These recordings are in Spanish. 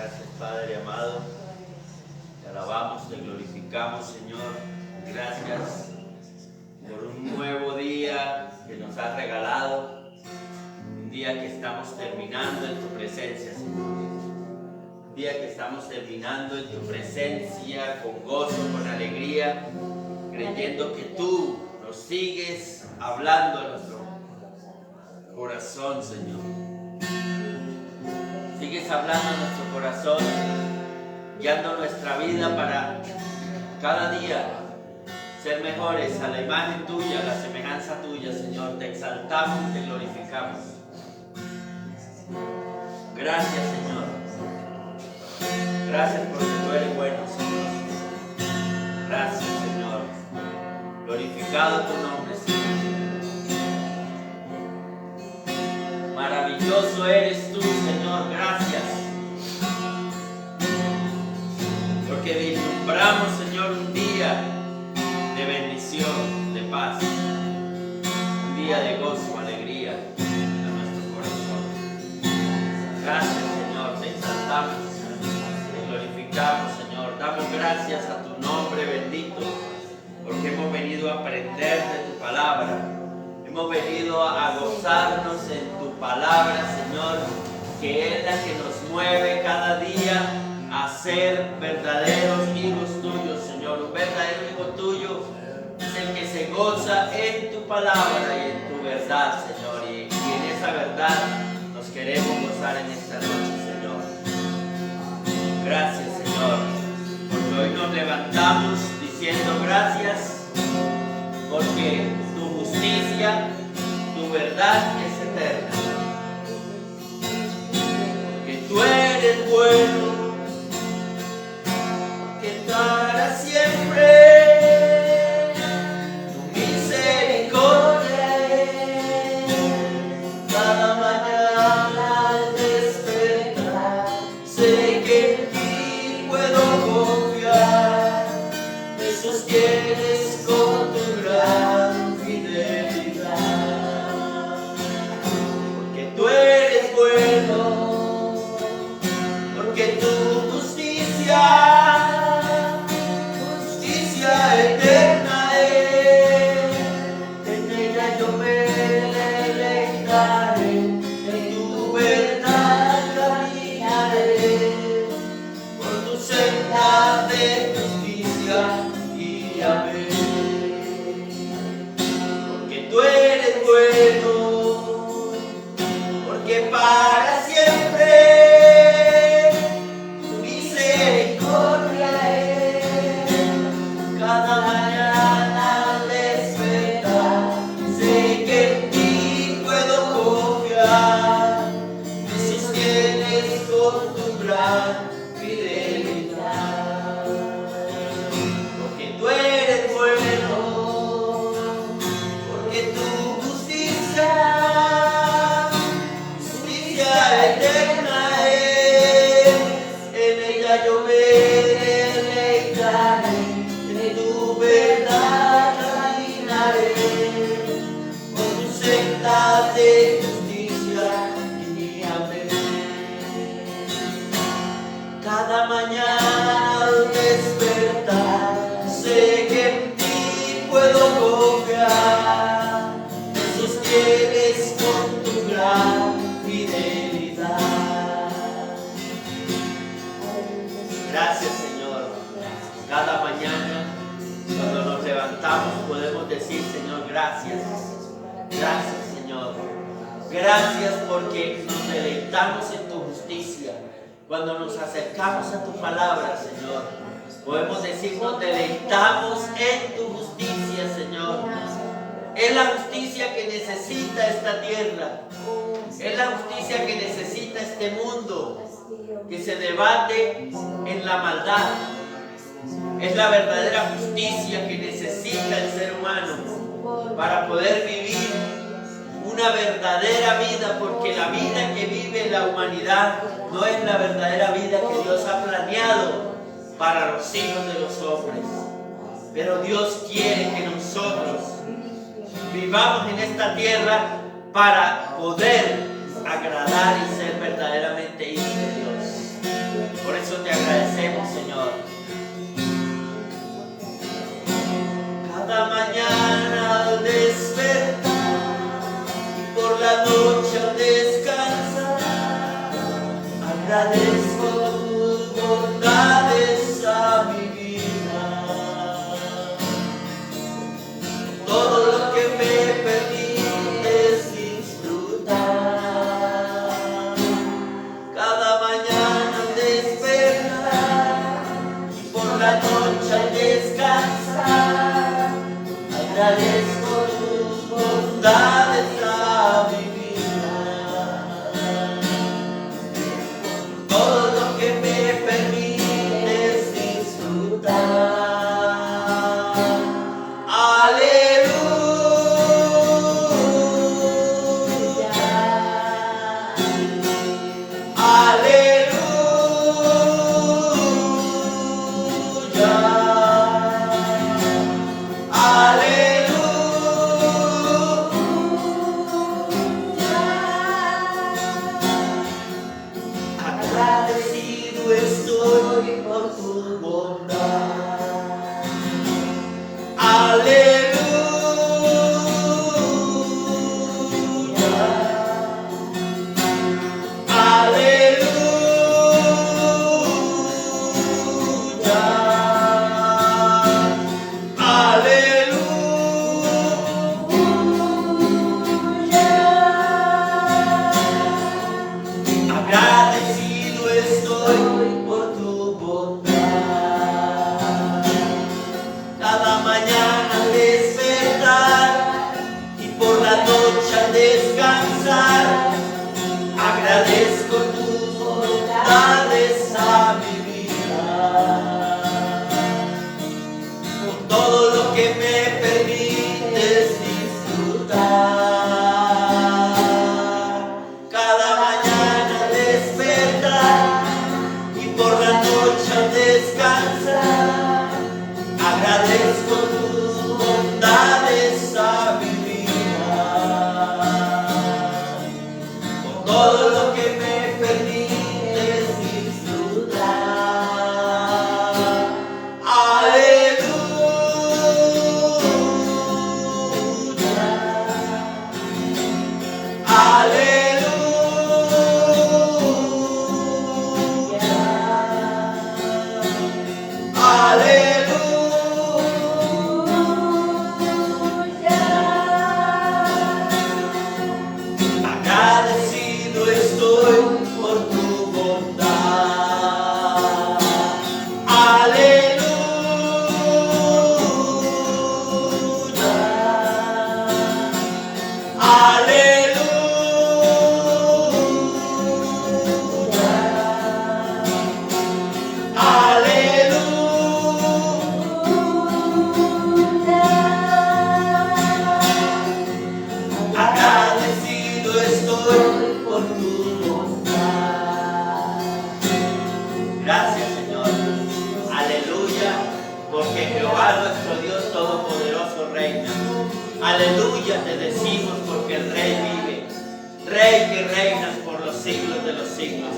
Gracias, Padre amado. Te alabamos, te glorificamos, Señor. Gracias por un nuevo día que nos has regalado. Un día que estamos terminando en tu presencia, Señor. Un día que estamos terminando en tu presencia con gozo, con alegría, creyendo que tú nos sigues hablando a nuestro corazón, Señor. Sigues hablando a nuestro corazón, guiando nuestra vida para cada día ser mejores a la imagen tuya, a la semejanza tuya, Señor. Te exaltamos y te glorificamos. Gracias, Señor. Gracias porque tú eres bueno, Señor. Gracias, Señor. Glorificado tu nombre, Señor. Maravilloso eres tú, Señor. Gracias. Porque vislumbramos, Señor, un día de bendición, de paz. Un día de gozo, alegría a nuestro corazón. Gracias, Señor. Te exaltamos, te glorificamos, Señor. Damos gracias a tu nombre bendito, porque hemos venido a aprender de tu palabra. Hemos venido a gozarnos en tu palabra, Señor, que es la que nos mueve cada día a ser verdaderos hijos tuyos, Señor. Un verdadero hijo tuyo es el que se goza en tu palabra y en tu verdad, Señor. Y en esa verdad nos queremos gozar en esta noche, Señor. Gracias, Señor, porque hoy nos levantamos diciendo gracias, porque tu justicia, tu verdad es eterna. Porque tú eres bueno, que para siempre tu misericordia es. Cada mañana al despertar sé que en ti puedo confiar. Me sostienes con tu gran fidelidad. Porque tú eres bueno, porque tu justicia eterna es. En ella yo me deleitaré, en tu verdad caminaré, por tu senda de justicia y amén. Porque tú eres bueno, porque para siempre tu misericordia es. Cada mañana al despertar sé que en ti puedo confiar. Me sostienes con tu gran fidelidad. Porque tú eres bueno, porque tu justicia eterna es. En ella yo me deleitaré, en tu verdad caminaré, por tu senda de justicia y amén. Cada mañana al despertar sé que en ti puedo confiar. Me sostienes con tu gran fidelidad. Gracias, Señor. Cada mañana cuando nos levantamos podemos decir, Señor, gracias. Gracias, Señor. Gracias porque nos deleitamos en tu justicia. Cuando nos acercamos a tu palabra, Señor, podemos decir, nos deleitamos en tu justicia, Señor. Es la justicia que necesita esta tierra. Es la justicia que necesita este mundo, que se debate en la maldad. Es la verdadera justicia que necesita el ser humano para poder vivir una verdadera vida, porque la vida que vive la humanidad no es la verdadera vida que Dios ha planeado para los hijos de los hombres. Pero Dios quiere que nosotros vivamos en esta tierra para poder agradar y ser verdaderamente hijos de Dios. agradezco tus bondades a mi vida. Todo lo que me permites disfrutar. Cada mañana al despertar y por la noche al descansar, agradezco tus bondades a mi vida. Todo lo que me permites disfrutar. Aleluya. Aleluya. Agradecido estoy por tu bondad. Aleluya. Aleluya. Aleluya. Agradecido estoy por tu bondad. Cada mañana al despertar y por la noche al descansar, agradezco tus bondades a mi vida. Por todo lo que me permites disfrutar. Cada mañana al despertar y por la noche al descansar, agradezco tus bondades a mi vida. Por todo lo que me permites disfrutar. Aleluya. Agradecido estoy por tu bondad. Aleluya. Agradecido estoy por tu bondad. Gracias, Señor. Aleluya, porque Jehová nuestro Dios Todopoderoso reina. Aleluya te decimos porque el Rey vive. Rey que reinas por los siglos de los siglos.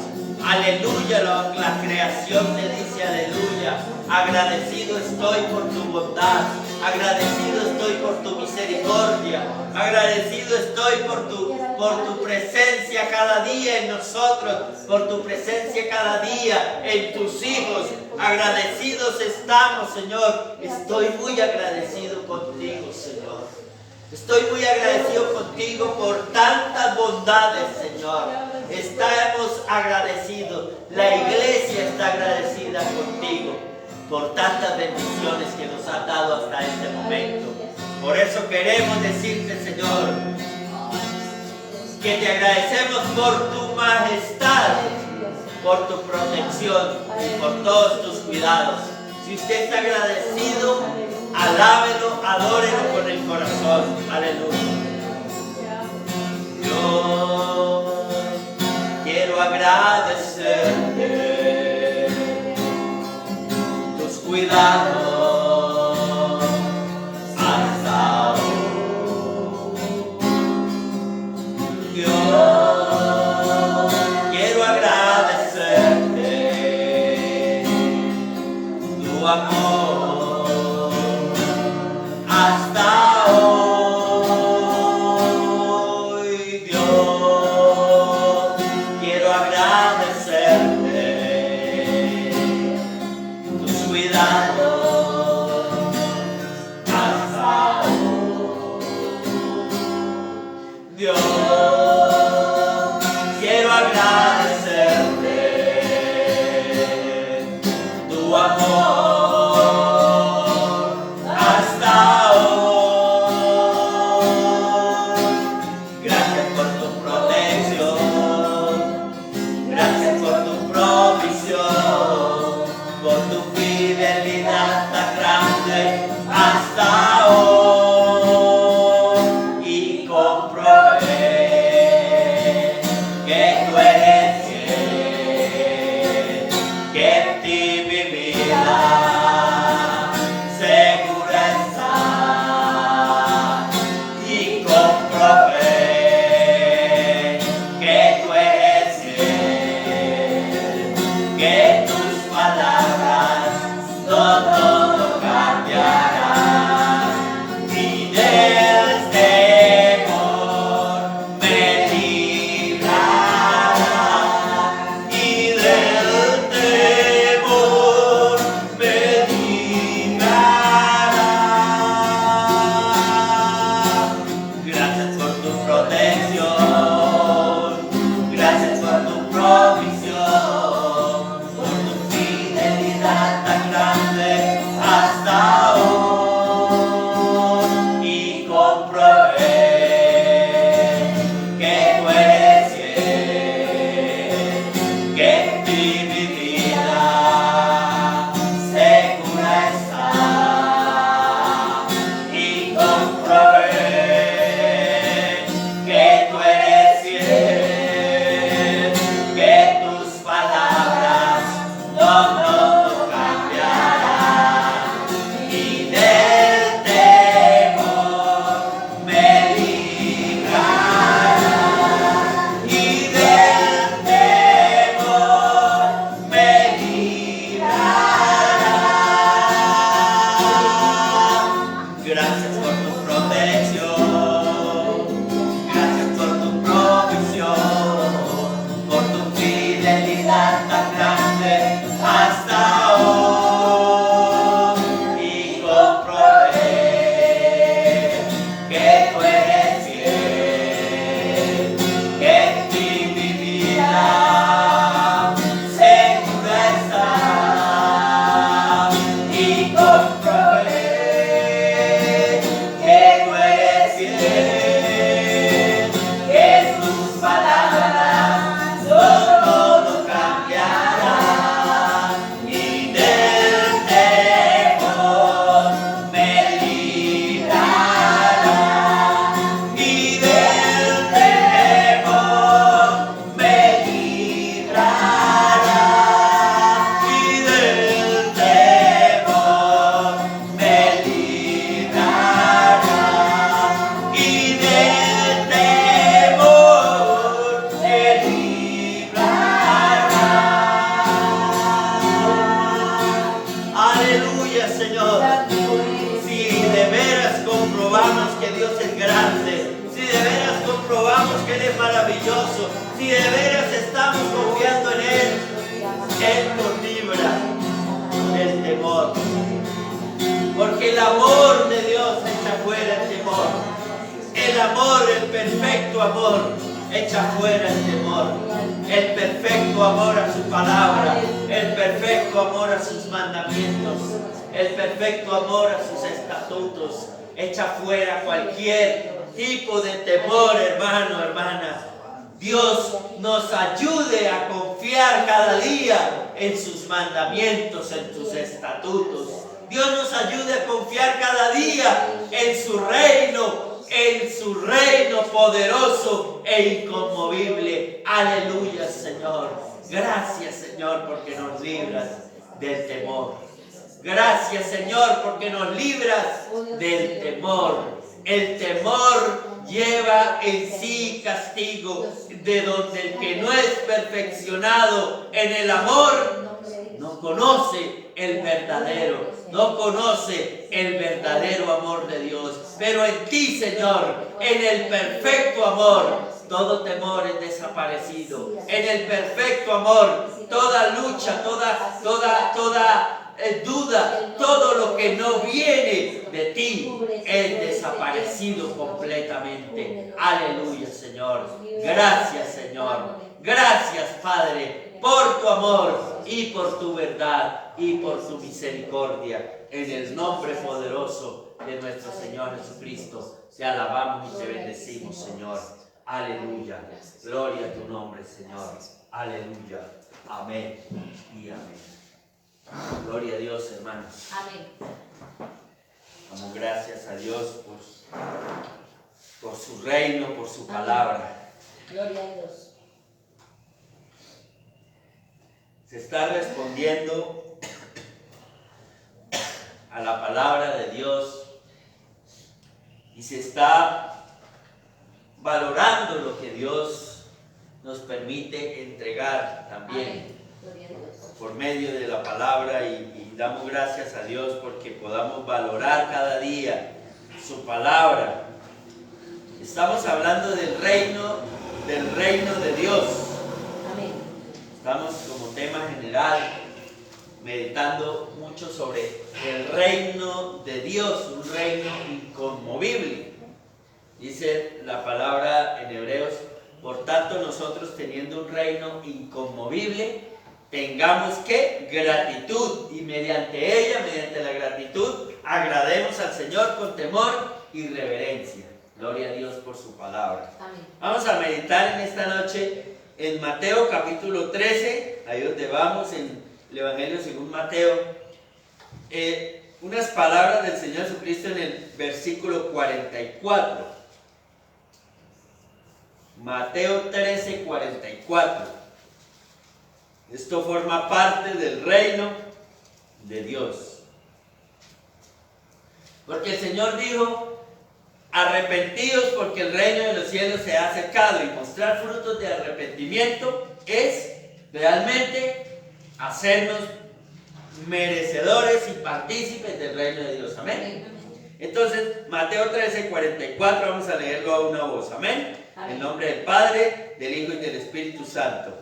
Aleluya, la creación te dice aleluya. Agradecido estoy por tu bondad. Agradecido estoy por tu misericordia. Agradecido estoy por tu presencia cada día en nosotros. Por tu presencia cada día en tus hijos. Agradecidos estamos, Señor. Estoy muy agradecido contigo, Señor. Estoy muy agradecido contigo por tantas bondades, Señor. Estamos agradecidos. La iglesia está agradecida contigo por tantas bendiciones que nos has dado hasta este momento. Por eso queremos decirte, Señor, que te agradecemos por tu majestad, por tu protección y por todos tus cuidados. Si usted está agradecido, alábelo, adórelo con el corazón. Aleluya. Yo quiero agradecerte tus cuidados hasta hoy. Yo quiero agradecerte tu amor hasta hoy, Dios. Quiero agradecerte agradecerte tu amor hasta hoy. Gracias por tu protección, gracias por tu provisión, por tu fidelidad tan grande hasta hoy. Y comprobé que tú eres fiel, que en ti mi vida segura está. Y comprobé que tú eres fiel, que tus palabras no todo cambiarán. Y del temor me librarás, y del temor me librarás. Gracias por tu protección, gracias por tu provisión, por tu fidelidad tan grande hasta hoy. Y comprobé que tú eres fiel, que en ti mi vida segura está. Y comprobé que tú eres fiel, que tus palabras no cambiarán. Y del temor me librarás, y del temor me librarás. Gracias por tu protección, gracias por tu provisión, por tu fidelidad tan grande hasta hoy. Y comprobé que tú eres fiel, que en ti mi vida segura está. Y comprobé que tú eres fiel, que tus palabras no todo cambiarán. Y del temor me librarás, y del temor me librarás, y del temor me librarás, y del temor me librarás. Aleluya, Señor. Si de veras comprobamos que Dios es grande, si de veras comprobamos que Él es maravilloso, si de veras estamos confiando en Él, Él nos libra del temor. Porque el amor de Dios echa fuera el temor. El amor, el perfecto amor, echa fuera el temor. El perfecto amor a su palabra, el perfecto amor a sus mandamientos, el perfecto amor a sus estatutos, echa fuera cualquier tipo de temor, hermano, hermana. Dios nos ayude a confiar cada día en sus mandamientos, en sus estatutos. Dios nos ayude a confiar cada día en su reino poderoso e inconmovible. Aleluya, Señor. Gracias, Señor, porque nos libras del temor. Gracias, Señor, porque nos libras del temor. El temor lleva en sí castigo, de donde el que no es perfeccionado en el amor no conoce el verdadero, no conoce el verdadero amor de Dios. Pero en ti, Señor, en el perfecto amor, todo temor es desaparecido. En el perfecto amor, toda lucha, toda duda, todo lo que no viene de ti es desaparecido completamente. Aleluya, Señor. Gracias, Señor. Gracias, Padre, por tu amor y por tu verdad y por tu misericordia. En el nombre poderoso de nuestro Señor Jesucristo, te alabamos y te bendecimos, Señor. Aleluya. Gloria a tu nombre, Señor. Aleluya. Amén y amén. Gloria a Dios, hermanos. Amén. Damos gracias a Dios por su reino, por su palabra. Gloria a Dios. Se está respondiendo a la palabra de Dios y se está valorando lo que Dios nos permite entregar también. Amén. Gloria a Dios. Por medio de la palabra y damos gracias a Dios porque podamos valorar cada día su palabra. Estamos hablando del reino de Dios. Amén. Estamos como tema general meditando mucho sobre el reino de Dios, un reino inconmovible. Dice la palabra en Hebreos, por tanto nosotros teniendo un reino inconmovible, tengamos que gratitud y mediante ella, mediante la gratitud, agrademos al Señor con temor y reverencia. Gloria a Dios por su palabra. Amén. Vamos a meditar en esta noche en Mateo capítulo 13, ahí donde vamos en el Evangelio según Mateo. Unas palabras del Señor Jesucristo en el versículo 44. Mateo 13, 44. Esto forma parte del reino de Dios. Porque el Señor dijo, arrepentidos porque el reino de los cielos se ha acercado, y mostrar frutos de arrepentimiento es realmente hacernos merecedores y partícipes del reino de Dios. Amén. Entonces, Mateo 13, 44, vamos a leerlo a una voz. Amén. En nombre del Padre, del Hijo y del Espíritu Santo.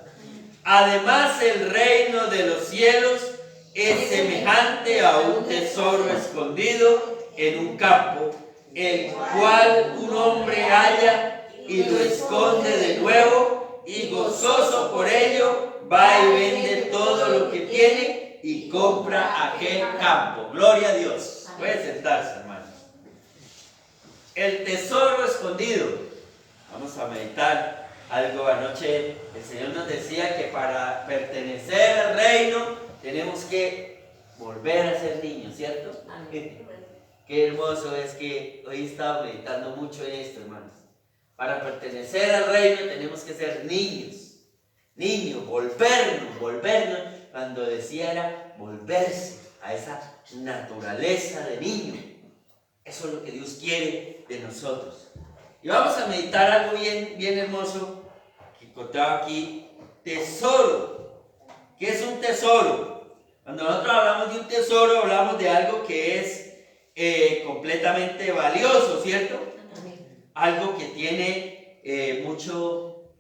Además, el reino de los cielos es semejante a un tesoro escondido en un campo, el cual un hombre halla y lo esconde de nuevo, y gozoso por ello va y vende todo lo que tiene y compra aquel campo. Gloria a Dios. Puede sentarse, hermano. El tesoro escondido. Vamos a meditar algo anoche. El Señor nos decía que para pertenecer al reino tenemos que volver a ser niños, ¿cierto? Amén. Qué hermoso es que hoy he estado meditando mucho en esto, hermanos. Para pertenecer al reino tenemos que ser niños. Niños, volvernos. Cuando decía era volverse a esa naturaleza de niño. Eso es lo que Dios quiere de nosotros. Y vamos a meditar algo bien hermoso que encontraba aquí. Tesoro. ¿Qué es un tesoro? Cuando nosotros hablamos de un tesoro, hablamos de algo que es completamente valioso, ¿cierto? Algo que tiene mucho,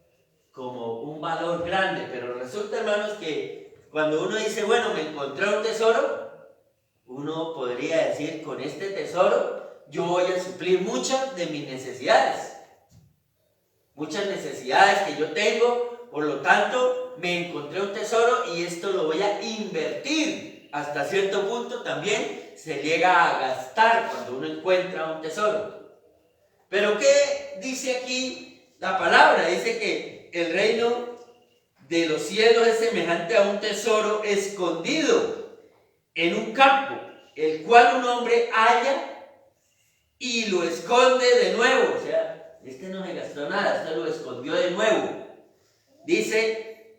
como un valor grande. Pero resulta, hermanos, que cuando uno dice, bueno, me encontré un tesoro, uno podría decir, con este tesoro yo voy a suplir muchas de mis necesidades. Muchas necesidades que yo tengo, por lo tanto, me encontré un tesoro y esto lo voy a invertir. Hasta cierto punto también se llega a gastar cuando uno encuentra un tesoro. Pero ¿qué dice aquí la palabra? Dice que el reino de los cielos es semejante a un tesoro escondido en un campo, el cual un hombre halla y lo esconde de nuevo. O sea, este no se gastó nada, este lo escondió de nuevo. Dice,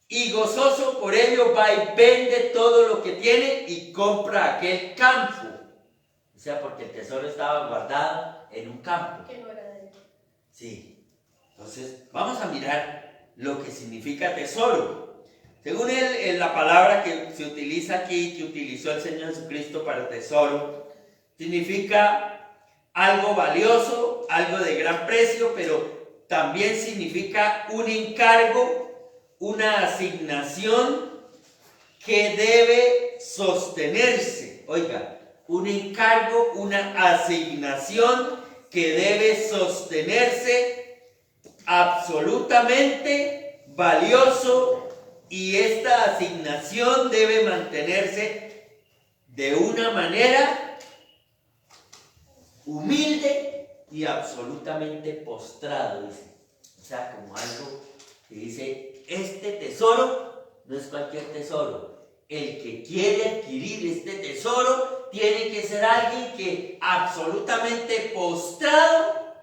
y gozoso por ello va y vende todo lo que tiene y compra aquel campo. O sea, porque el tesoro estaba guardado en un campo. Que no era de él. Sí. Entonces, vamos a mirar lo que significa tesoro. Según la palabra que se utiliza aquí, que utilizó el Señor Jesucristo para tesoro, significa algo valioso, algo de gran precio, pero también significa un encargo, una asignación que debe sostenerse. Oiga, un encargo, una asignación que debe sostenerse absolutamente valioso y esta asignación debe mantenerse de una manera humilde y absolutamente postrado, dice. O sea, como algo que dice, este tesoro no es cualquier tesoro. El que quiere adquirir este tesoro tiene que ser alguien que absolutamente postrado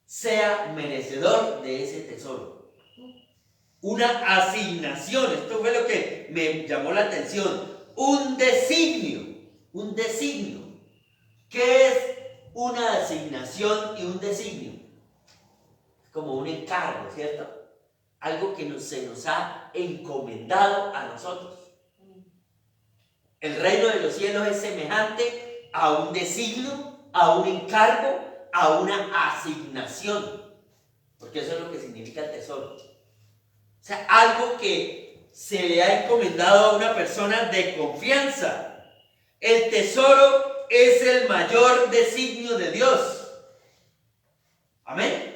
sea merecedor de ese tesoro. Una asignación, esto fue lo que me llamó la atención, un designio. ¿Qué es una asignación y un designio? Como un encargo, ¿cierto? Algo que se nos ha encomendado a nosotros. El reino de los cielos es semejante a un designio, a un encargo, a una asignación. Porque eso es lo que significa el tesoro. O sea, algo que se le ha encomendado a una persona de confianza. El tesoro es el mayor designio de Dios. Amén.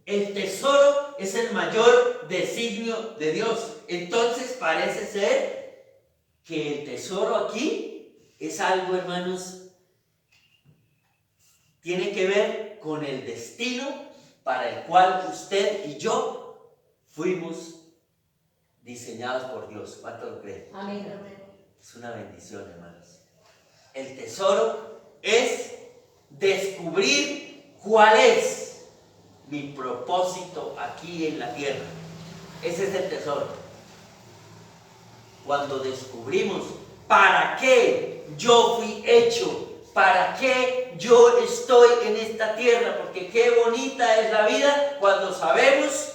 El tesoro es el mayor designio de Dios. Entonces parece ser que el tesoro aquí es algo, hermanos, tiene que ver con el destino para el cual usted y yo fuimos diseñados por Dios. ¿Cuánto lo creen? Amén. Es una bendición, hermanos. El tesoro es descubrir cuál es mi propósito aquí en la tierra. Ese es el tesoro. Cuando descubrimos para qué yo fui hecho, para qué yo estoy en esta tierra, porque qué bonita es la vida cuando sabemos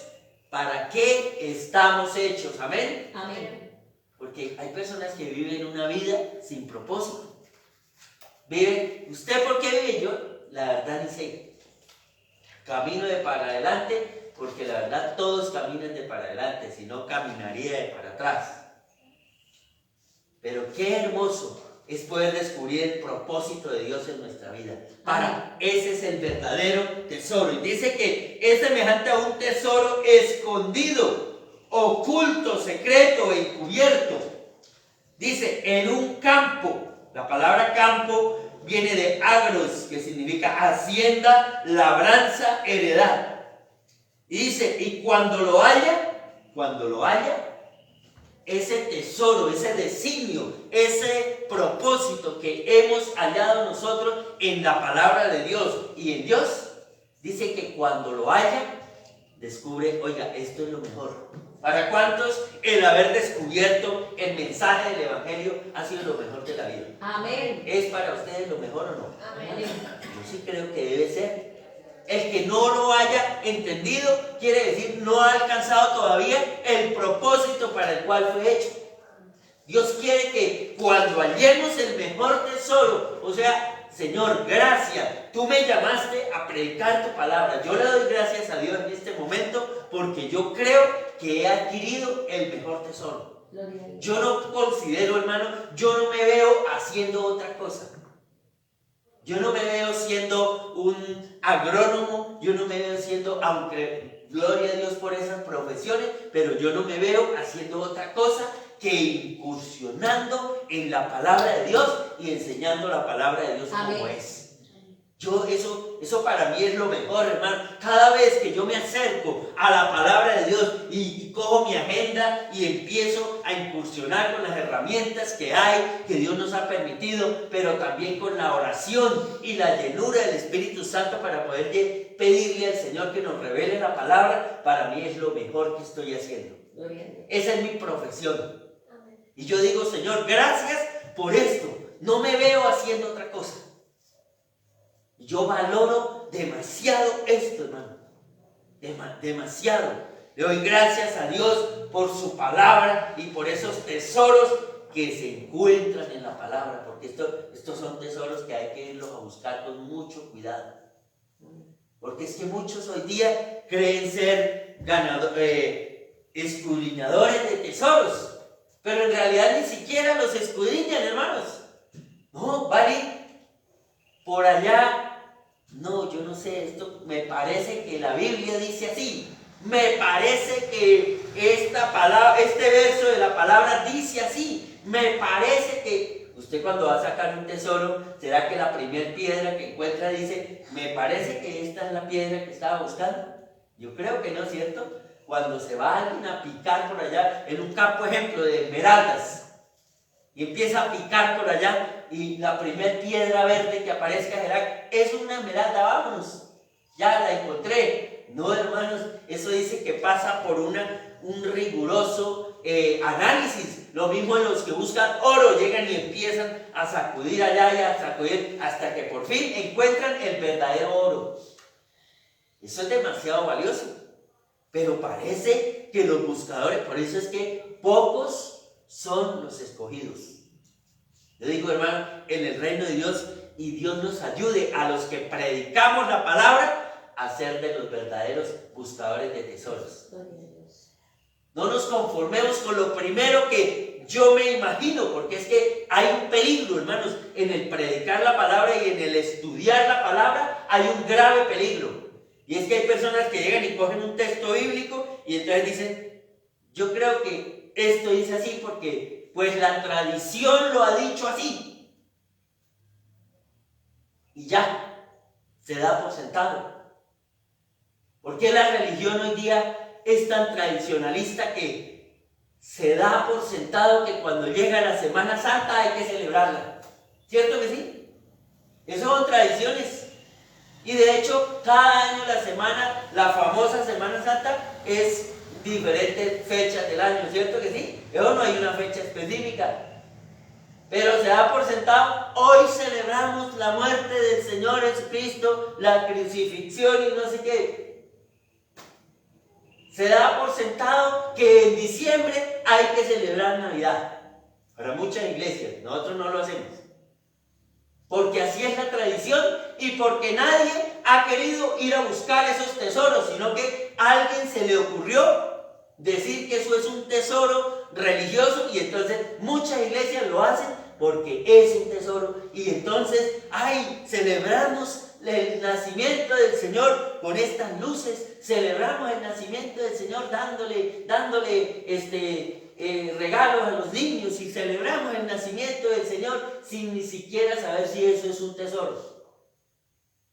para qué estamos hechos. Amén. Amén. Porque hay personas que viven una vida sin propósito. Viven, ¿usted por qué vive? Yo, la verdad, ni sé. Camino de para adelante, porque la verdad todos caminan de para adelante, si no caminaría de para atrás. Pero qué hermoso es poder descubrir el propósito de Dios en nuestra vida. Ese es el verdadero tesoro. Y dice que es semejante a un tesoro escondido, oculto, secreto, encubierto. Dice, en un campo. La palabra campo viene de agros, que significa hacienda, labranza, heredad. Y dice, y cuando lo haya, ese tesoro, ese designio, ese propósito que hemos hallado nosotros en la palabra de Dios y en Dios, dice que cuando lo haya, descubre, oiga, esto es lo mejor. ¿Para cuántos el haber descubierto el mensaje del Evangelio ha sido lo mejor de la vida? Amén. ¿Es para ustedes lo mejor o no? Amén. Yo sí creo que debe ser. El que no lo haya entendido quiere decir no ha alcanzado todavía el propósito para el cual fue hecho. Dios quiere que cuando hallemos el mejor tesoro, o sea, Señor, gracias, tú me llamaste a predicar tu palabra. Yo le doy gracias a Dios en este momento porque yo creo que he adquirido el mejor tesoro. Yo no considero, hermano, yo no me veo haciendo otra cosa. Yo no me veo siendo un agrónomo, yo no me veo siendo, aunque gloria a Dios por esas profesiones, pero yo no me veo haciendo otra cosa que incursionando en la palabra de Dios y enseñando la palabra de Dios como es. Eso para mí es lo mejor, hermano. Cada vez que yo me acerco a la palabra de Dios y cojo mi agenda y empiezo a incursionar con las herramientas que hay, que Dios nos ha permitido, pero también con la oración y la llenura del Espíritu Santo para poder pedirle al Señor que nos revele la palabra, para mí es lo mejor que estoy haciendo. Esa es mi profesión. Y yo digo, Señor, gracias por esto. No me veo haciendo otra cosa. Yo valoro demasiado esto, hermano. Demasiado. Le doy gracias a Dios por su palabra y por esos tesoros que se encuentran en la palabra. Porque estos son tesoros que hay que irlos a buscar con mucho cuidado. Porque es que muchos hoy día creen ser escudriñadores de tesoros. Pero en realidad ni siquiera los escudriñan, hermanos. No, vale. Por allá. No, yo no sé, esto me parece que la Biblia dice así. Me parece que esta palabra, este verso de la palabra dice así. Me parece que usted cuando va a sacar un tesoro, ¿será que la primera piedra que encuentra dice, me parece que esta es la piedra que estaba buscando? Yo creo que no, ¿cierto? Cuando se va alguien a picar por allá, en un campo ejemplo de esmeraldas, y empieza a picar por allá, y la primera piedra verde que aparezca será, es una esmeralda, vámonos, ya la encontré. No, hermanos, eso dice que pasa por un riguroso análisis. Lo mismo los que buscan oro, llegan y empiezan a sacudir allá y a sacudir hasta que por fin encuentran el verdadero oro. Eso es demasiado valioso. Pero parece que los buscadores, por eso es que pocos son los escogidos. Yo digo, hermano, en el reino de Dios, y Dios nos ayude a los que predicamos la palabra a ser de los verdaderos buscadores de tesoros. No nos conformemos con lo primero que yo me imagino, porque es que hay un peligro, hermanos, en el predicar la palabra y en el estudiar la palabra hay un grave peligro. Y es que hay personas que llegan y cogen un texto bíblico y entonces dicen, yo creo que esto dice así porque pues la tradición lo ha dicho así. Y ya, se da por sentado. ¿Por qué la religión hoy día es tan tradicionalista que se da por sentado que cuando llega la Semana Santa hay que celebrarla? ¿Cierto que sí? Esas son tradiciones. Y de hecho, cada año la famosa Semana Santa es diferentes fechas del año, ¿cierto que sí? Eso no hay una fecha específica. Pero se da por sentado, hoy celebramos la muerte del Señor Jesucristo, la crucifixión y no sé qué. Se da por sentado que en diciembre hay que celebrar Navidad. Para muchas iglesias, nosotros no lo hacemos. Porque así es la tradición y porque nadie ha querido ir a buscar esos tesoros, sino que a alguien se le ocurrió decir que eso es un tesoro religioso y entonces muchas iglesias lo hacen porque es un tesoro y entonces, celebramos el nacimiento del Señor con estas luces, celebramos el nacimiento del Señor dándole regalos a los niños y celebramos el nacimiento del Señor sin ni siquiera saber si eso es un tesoro.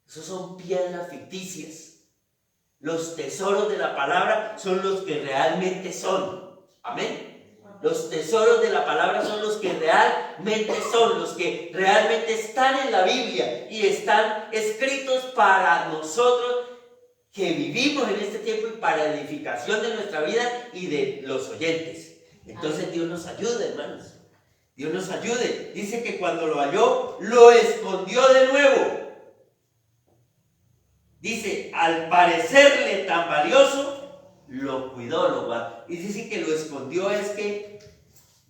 Esos son piedras ficticias. Los tesoros de la palabra son los que realmente son. Amén. Los tesoros de la palabra son los que realmente son, los que realmente están en la Biblia y están escritos para nosotros que vivimos en este tiempo y para edificación de nuestra vida y de los oyentes. Entonces Dios nos ayude, hermanos. Dios nos ayude. Dice que cuando lo halló, lo escondió de nuevo. Dice, al parecerle tan valioso, lo cuidó, lo guardó. Y dice que lo escondió, es que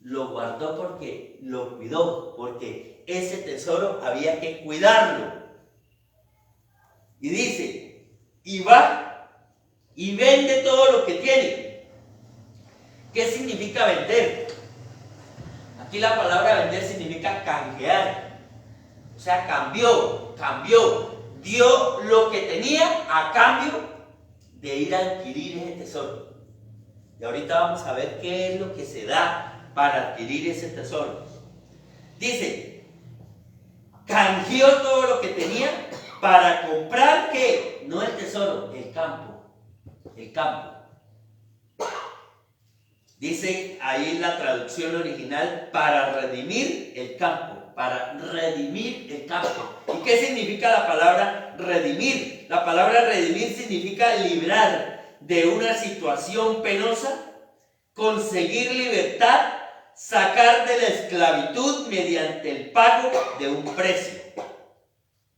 lo guardó porque lo cuidó, porque ese tesoro había que cuidarlo. Y dice, y va y vende todo lo que tiene. ¿Qué significa vender? Aquí la palabra vender significa canjear. O sea, cambió, dio lo que tenía a cambio de ir a adquirir ese tesoro. Y ahorita vamos a ver qué es lo que se da para adquirir ese tesoro. Dice, canjeó todo lo que tenía para comprar, ¿qué? No el tesoro, el campo. El campo. Dice ahí la traducción original, para redimir el campo. Para redimir el campo. ¿Y qué significa la palabra redimir? La palabra redimir significa librar de una situación penosa, conseguir libertad, sacar de la esclavitud mediante el pago de un precio.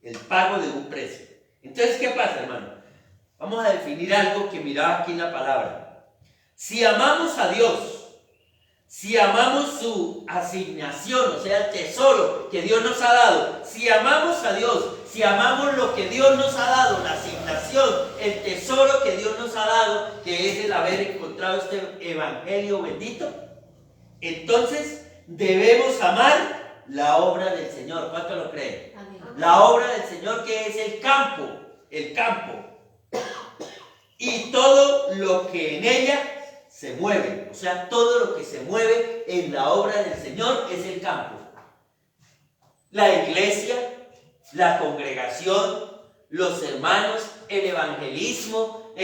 El pago de un precio. Entonces, ¿qué pasa, hermano? Vamos a definir algo que miraba aquí en la palabra. Si amamos a Dios, si amamos su asignación, o sea, el tesoro que Dios nos ha dado, si amamos a Dios, si amamos lo que Dios nos ha dado, la asignación, el tesoro que Dios nos ha dado, que es el haber encontrado este evangelio bendito, entonces debemos amar la obra del Señor. ¿Cuánto lo creen? Amén. La obra del Señor, que es el campo, y todo lo que en ella se mueve. O sea, todo lo que se mueve en la obra del Señor es el campo. La iglesia, la congregación, los hermanos, el evangelismo,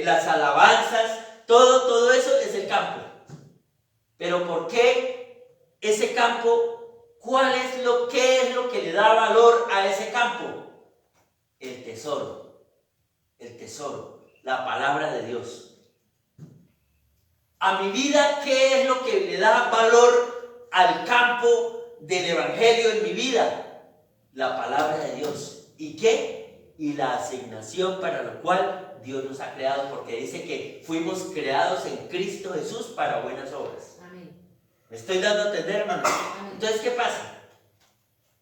las alabanzas, todo eso es el campo. Pero ¿por qué ese campo? ¿Qué es lo que le da valor a ese campo? El tesoro, la palabra de Dios. A mi vida, ¿qué es lo que le da valor al campo del evangelio en mi vida? La palabra de Dios. ¿Y qué? Y la asignación para lo cual Dios nos ha creado, porque dice que fuimos creados en Cristo Jesús para buenas obras. Amén. ¿Me estoy dando a entender, hermano? Entonces, ¿qué pasa?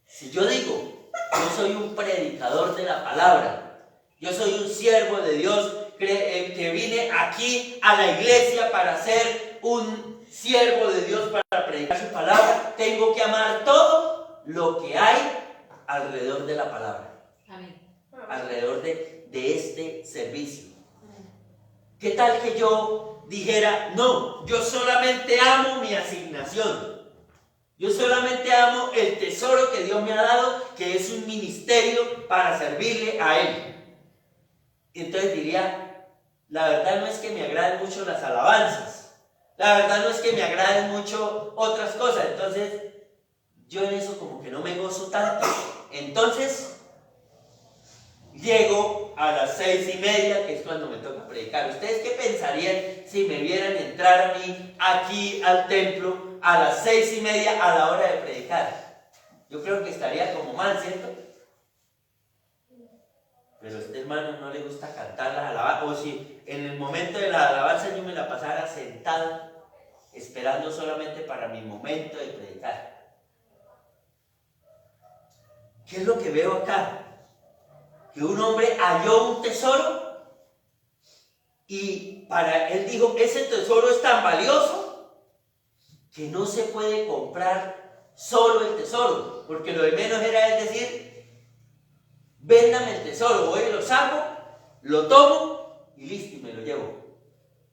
Si yo digo, yo soy un predicador de la palabra, yo soy un siervo de Dios que vine aquí a la iglesia para ser un siervo de Dios, para predicar su palabra, tengo que amar todo lo que hay alrededor de la palabra. Amén. Alrededor de este servicio. ¿Qué tal que yo dijera, no, yo solamente amo mi asignación? Yo solamente amo el tesoro que Dios me ha dado, que es un ministerio para servirle a Él. Entonces diría, la verdad no es que me agraden mucho las alabanzas, la verdad no es que me agraden mucho otras cosas, entonces yo en eso como que no me gozo tanto. Entonces llego a las 6:30, que es cuando me toca predicar. ¿Ustedes qué pensarían si me vieran entrar a mí aquí al templo a las 6:30 a la hora de predicar? Yo creo que estaría como mal, ¿cierto? Pero a este hermano no le gusta cantar las alabanzas. O si en el momento de la alabanza yo me la pasara sentada, esperando solamente para mi momento de predicar. ¿Qué es lo que veo acá? Que un hombre halló un tesoro y para él dijo, ese tesoro es tan valioso que no se puede comprar solo el tesoro, porque lo de menos era es decir, véndame el tesoro, voy, lo saco, lo tomo y listo, y me lo llevo.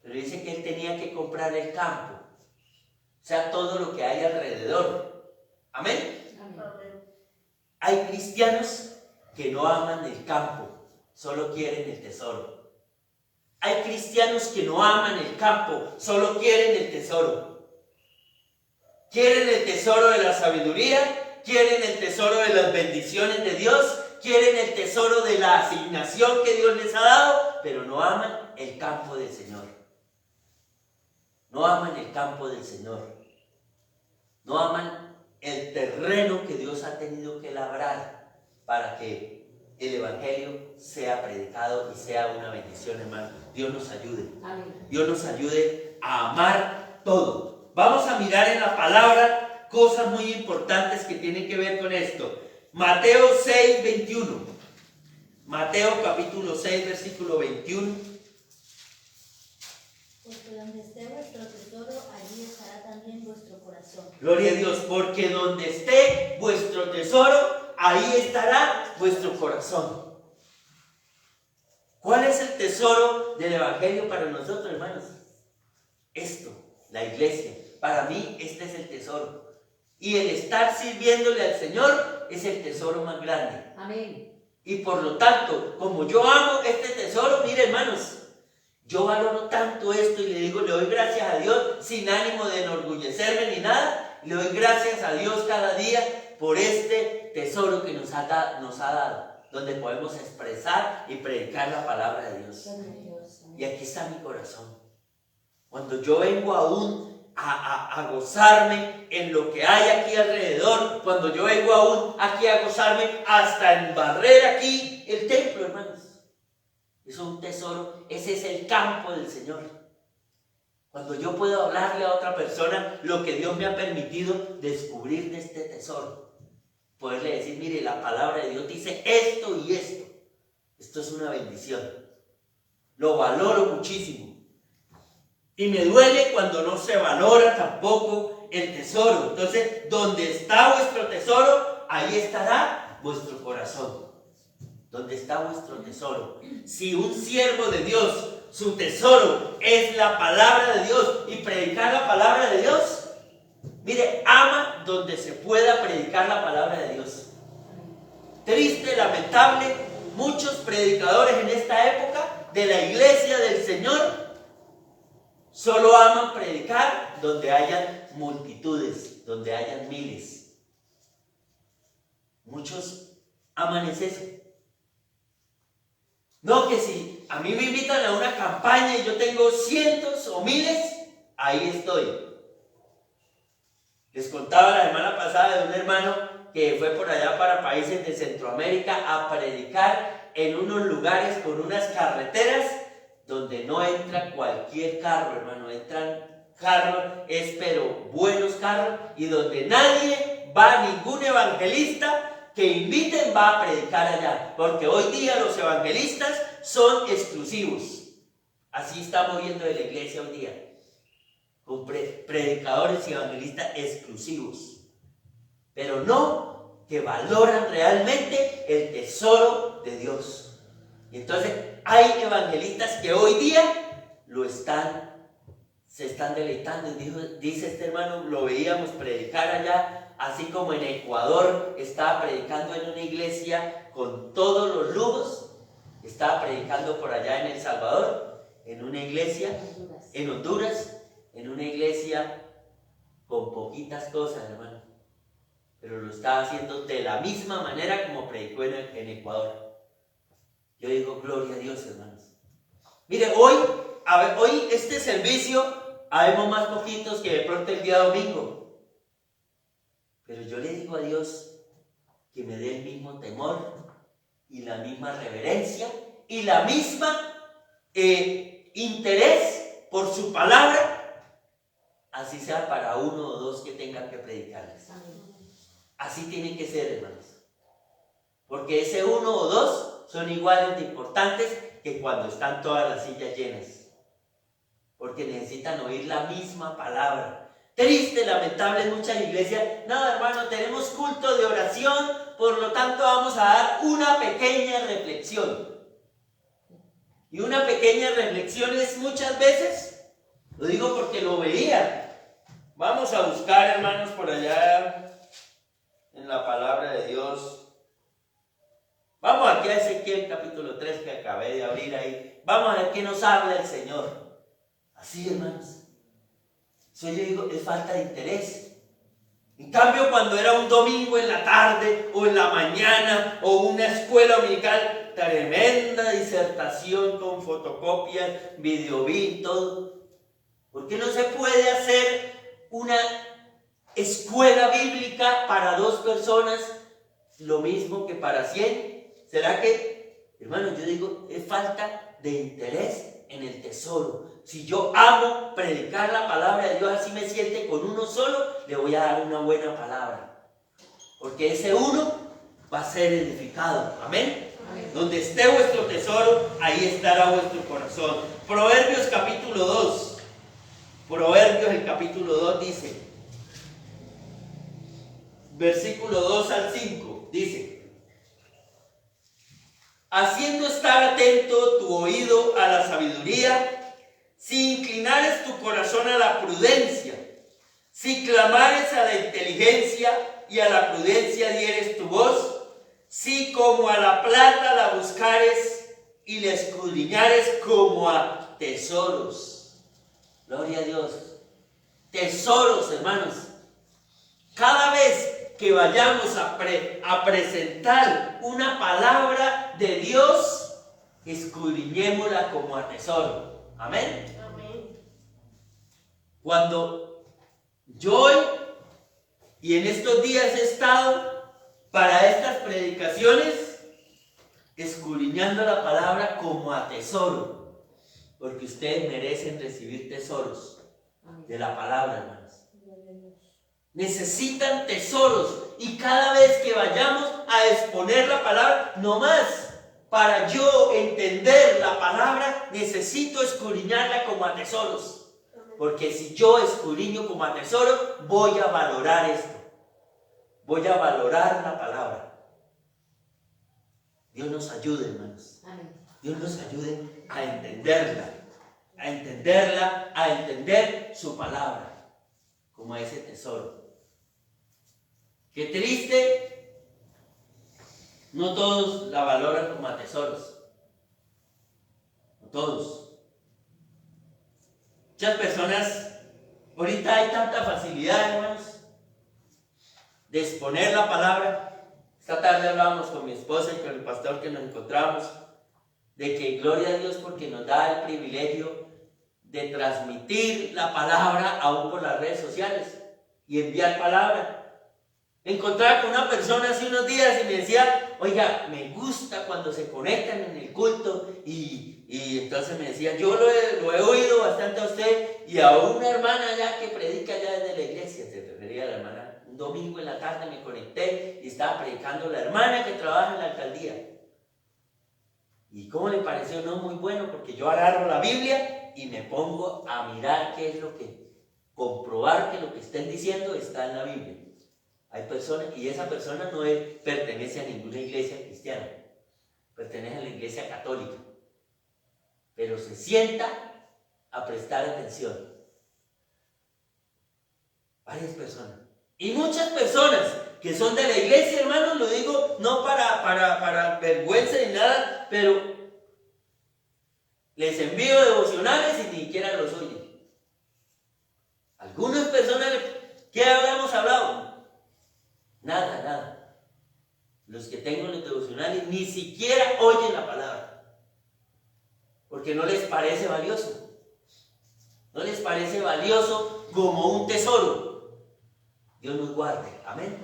Pero dice que él tenía que comprar el campo, o sea, todo lo que hay alrededor. ¿Amén? Hay cristianos que no aman el campo, solo quieren el tesoro. Hay cristianos que no aman el campo, solo quieren el tesoro. Quieren el tesoro de la sabiduría, quieren el tesoro de las bendiciones de Dios, quieren el tesoro de la asignación que Dios les ha dado, pero no aman el campo del Señor. No aman el campo del Señor. No aman el terreno que Dios ha tenido que labrar para que el evangelio sea predicado y sea una bendición, hermano. Dios nos ayude. Amén. Dios nos ayude a amar todo. Vamos a mirar en la palabra cosas muy importantes que tienen que ver con esto. Mateo 6:21. Mateo capítulo 6, versículo 21. Porque donde esté vuestro tesoro, allí estará también vuestro corazón. Gloria a Dios, porque donde esté vuestro tesoro, ahí estará vuestro corazón. ¿Cuál es el tesoro del evangelio para nosotros, hermanos? Esto, la iglesia. Para mí, este es el tesoro. Y el estar sirviéndole al Señor es el tesoro más grande. Amén. Y por lo tanto, como yo amo este tesoro, mire, hermanos, yo valoro tanto esto y le doy gracias a Dios sin ánimo de enorgullecerme ni nada. Le doy gracias a Dios cada día por este tesoro que nos ha dado, donde podemos expresar y predicar la palabra de Dios. Y aquí está mi corazón. Cuando yo vengo aún a gozarme en lo que hay aquí alrededor, cuando yo vengo aún aquí a gozarme hasta embarrer aquí el templo, hermanos. Es un tesoro, ese es el campo del Señor. Cuando yo puedo hablarle a otra persona lo que Dios me ha permitido descubrir de este tesoro. Poderle decir, mire, la palabra de Dios dice esto y esto. Esto es una bendición. Lo valoro muchísimo. Y me duele cuando no se valora tampoco el tesoro. Entonces, donde está vuestro tesoro, ahí estará vuestro corazón. donde está vuestro tesoro. Si un siervo de Dios, su tesoro es la palabra de Dios y predicar la palabra de Dios, mire, ama donde se pueda predicar la palabra de Dios. Triste, lamentable, muchos predicadores en esta época de la iglesia del Señor solo aman predicar donde hayan multitudes, donde hayan miles. Muchos aman eso. No, que si a mí me invitan a una campaña y yo tengo cientos o miles, ahí estoy. Les contaba la semana pasada de un hermano que fue por allá para países de Centroamérica a predicar en unos lugares con unas carreteras donde no entra cualquier carro, hermano. Entran carros, pero buenos carros, y donde nadie va, ningún evangelista que inviten va a predicar allá, porque hoy día los evangelistas son exclusivos. Así estamos viendo de la iglesia hoy día, con predicadores y evangelistas exclusivos, pero no que valoran realmente el tesoro de Dios. Y entonces hay evangelistas que hoy día se están deleitando. Dice este hermano, lo veíamos predicar allá, así como en Ecuador estaba predicando en una iglesia con todos los lujos, estaba predicando por allá en El Salvador, en una iglesia, en Honduras, en una iglesia con poquitas cosas, hermano, pero lo estaba haciendo de la misma manera como predicó en Ecuador. Yo digo, gloria a Dios, hermanos. Mire, hoy este servicio, habemos más poquitos que de pronto el día domingo. Pero yo le digo a Dios que me dé el mismo temor y la misma reverencia y la misma interés por su palabra, así sea para uno o dos que tengan que predicarles. Así tiene que ser, hermanos. Porque ese uno o dos son iguales de importantes que cuando están todas las sillas llenas. Porque necesitan oír la misma palabra. Triste, lamentable en muchas iglesias. No, hermano, tenemos culto de oración, por lo tanto vamos a dar una pequeña reflexión. Y una pequeña reflexión es muchas veces, lo digo porque lo veía. Vamos a buscar, hermanos, por allá en la palabra de Dios. Vamos aquí a Ezequiel capítulo 3 que acabé de abrir ahí. Vamos a ver qué nos habla el Señor. Así, hermanos. Eso yo digo, es falta de interés. En cambio, cuando era un domingo en la tarde o en la mañana o una escuela dominical, tremenda disertación con fotocopias, videobit, todo. ¿Por qué no se puede hacer una escuela bíblica para 2 personas lo mismo que para 100? ¿Será que, hermano, yo digo, es falta de interés en el tesoro? Si yo amo predicar la palabra de Dios, así me siente con uno solo, le voy a dar una buena palabra. Porque ese uno va a ser edificado. Amén. Amén. Donde esté vuestro tesoro, ahí estará vuestro corazón. Proverbios capítulo 2. Proverbios el capítulo 2 dice, versículo 2 al 5, dice: haciendo estar atento tu oído a la sabiduría, si inclinares tu corazón a la prudencia, si clamares a la inteligencia y a la prudencia dieres tu voz, si como a la plata la buscares y la escudriñares como a tesoros. Gloria a Dios. Tesoros, hermanos. Cada vez que vayamos a presentar una palabra de Dios, escudriñémosla como a tesoro. Amén. Amén. Cuando yo hoy y en estos días he estado para estas predicaciones, escudriñando la palabra como a tesoro, porque ustedes merecen recibir tesoros de la palabra, hermanos. Necesitan tesoros, y cada vez que vayamos a exponer la palabra, no más. Para yo entender la palabra, necesito escudriñarla como a tesoros. Porque si yo escudriño como a tesoro, voy a valorar esto. Voy a valorar la palabra. Dios nos ayude, hermanos. Amén. Dios nos ayude a entenderla, a entender su palabra como ese tesoro. Qué triste, no todos la valoran como a tesoros. No todos. Muchas personas, ahorita hay tanta facilidad, hermanos, de exponer la palabra. Esta tarde hablábamos con mi esposa y con el pastor que nos encontramos, de que gloria a Dios porque nos da el privilegio de transmitir la palabra aún por las redes sociales y enviar palabra. Me encontraba con una persona hace unos días y me decía, oiga, me gusta cuando se conectan en el culto, y entonces me decía, yo lo he oído bastante a usted y a una hermana allá que predica allá desde la iglesia, se refería a la hermana. Un domingo en la tarde me conecté y estaba predicando la hermana que trabaja en la alcaldía. ¿Y cómo le pareció? No, muy bueno, porque yo agarro la Biblia y me pongo a mirar qué es lo que, comprobar que lo que estén diciendo está en la Biblia. Hay personas, y esa persona no pertenece a ninguna iglesia cristiana, pertenece a la iglesia católica, pero se sienta a prestar atención. Varias personas. Y muchas personas que son de la iglesia, hermanos, lo digo no para vergüenza ni nada, pero les envío devocionales y ni siquiera los oyen. Algunas personas, ¿qué habíamos hablado? Nada. Los que tengo los devocionales ni siquiera oyen la palabra, porque no les parece valioso. No les parece valioso como un tesoro. Dios nos guarde, amén.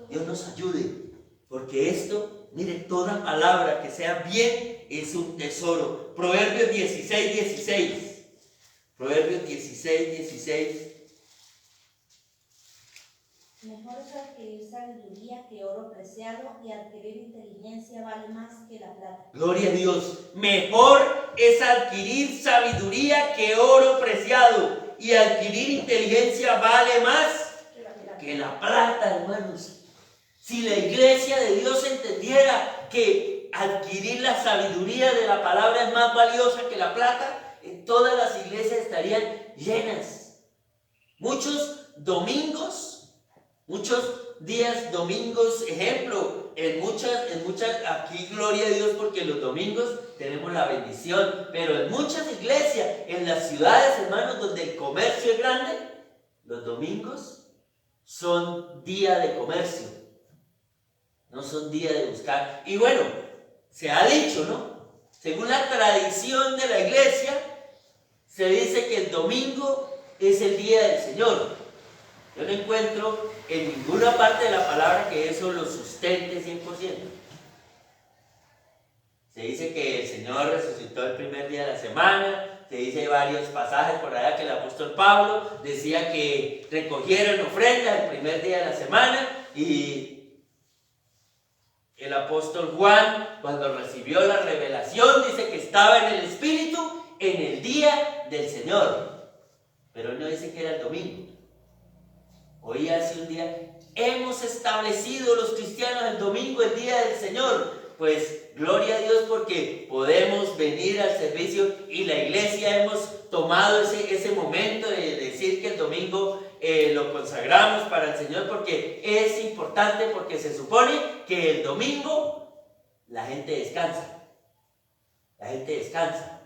Dios nos ayude, porque esto, mire, toda palabra que sea bien es un tesoro. Proverbios 16:16. Proverbios 16:16. Mejor es adquirir sabiduría que oro preciado, y adquirir inteligencia vale más que la plata. Gloria a Dios. Mejor es adquirir sabiduría que oro preciado, y adquirir inteligencia vale más que la plata, hermanos. Si la iglesia de Dios entendiera que adquirir la sabiduría de la palabra es más valiosa que la plata, todas las iglesias estarían llenas. Muchos domingos, muchos días domingos, ejemplo, en muchas, aquí gloria a Dios porque los domingos tenemos la bendición, pero en muchas iglesias, en las ciudades, hermanos, donde el comercio es grande, los domingos son día de comercio, no son día de buscar. Y bueno, se ha dicho, ¿no? Según la tradición de la iglesia, se dice que el domingo es el día del Señor. Yo no encuentro en ninguna parte de la palabra que eso lo sustente 100%. Se dice que el Señor resucitó el primer día de la semana. Se dice varios pasajes por allá que el apóstol Pablo decía que recogieron ofrendas el primer día de la semana, y el apóstol Juan, cuando recibió la revelación, dice que estaba en el Espíritu en el día del Señor, pero no dice que era el domingo. Hoy hace un día hemos establecido los cristianos el domingo, el día del Señor. Pues gloria a Dios porque podemos venir al servicio, y la iglesia hemos tomado ese momento de decir que el domingo lo consagramos para el Señor, porque es importante, porque se supone que el domingo la gente descansa. La gente descansa.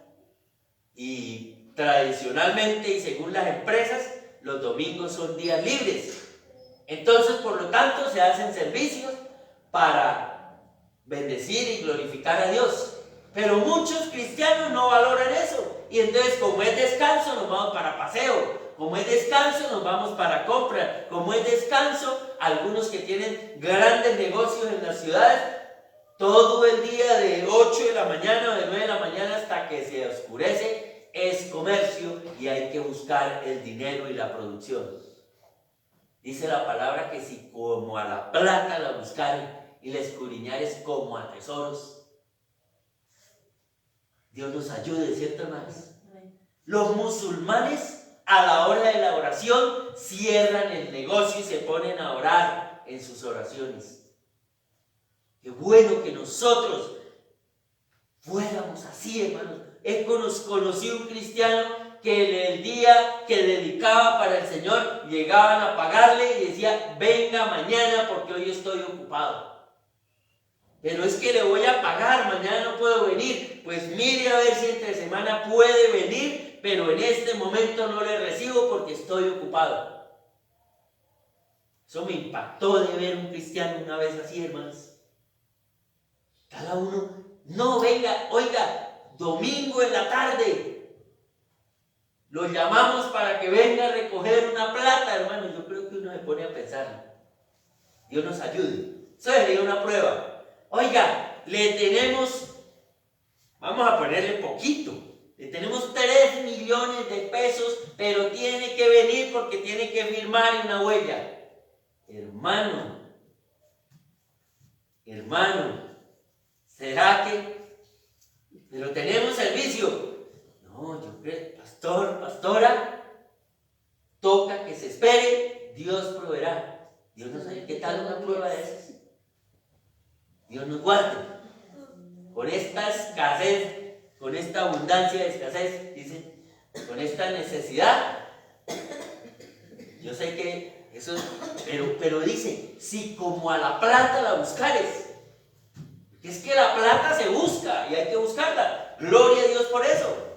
Y tradicionalmente y según las empresas, los domingos son días libres. Entonces, por lo tanto, se hacen servicios para bendecir y glorificar a Dios. Pero muchos cristianos no valoran eso. Y entonces, como es descanso, nos vamos para paseo. Como es descanso, nos vamos para compra. Como es descanso, algunos que tienen grandes negocios en las ciudades, todo el día de 8 de la mañana o de 9 de la mañana hasta que se oscurece es comercio, y hay que buscar el dinero y la producción. Dice la palabra que si como a la plata la buscaren y la escudriñares como a tesoros. Dios nos ayude, ¿cierto, hermanos? Los musulmanes a la hora de la oración cierran el negocio y se ponen a orar en sus oraciones. Qué bueno que nosotros fuéramos así, hermanos. Conocí un cristiano que el día que dedicaba para el Señor, llegaban a pagarle y decía, venga mañana porque hoy estoy ocupado. Pero es que le voy a pagar, mañana no puedo venir. Pues mire a ver si entre semana puede venir, pero en este momento no le recibo porque estoy ocupado. Eso me impactó de ver un cristiano una vez así, hermanos. Cada uno, no, venga, oiga, domingo en la tarde. Lo llamamos para que venga a recoger una plata, hermano. Yo creo que uno se pone a pensar. Dios nos ayude. Eso sería una prueba. Oiga, le tenemos, vamos a ponerle poquito. Le tenemos 3 millones de pesos, pero tiene que venir porque tiene que firmar una huella. Hermano, ¿será que? Pero tenemos servicio. No, yo creo, pastora, toca que se espere, Dios proveerá. Dios nos sabe qué tal una prueba de esas. Dios nos guarde. Con esta escasez, con esta abundancia de escasez, dice, con esta necesidad. Yo sé que eso es, pero dice, si como a la plata la buscares. Es que la plata se busca y hay que buscarla. Gloria a Dios por eso.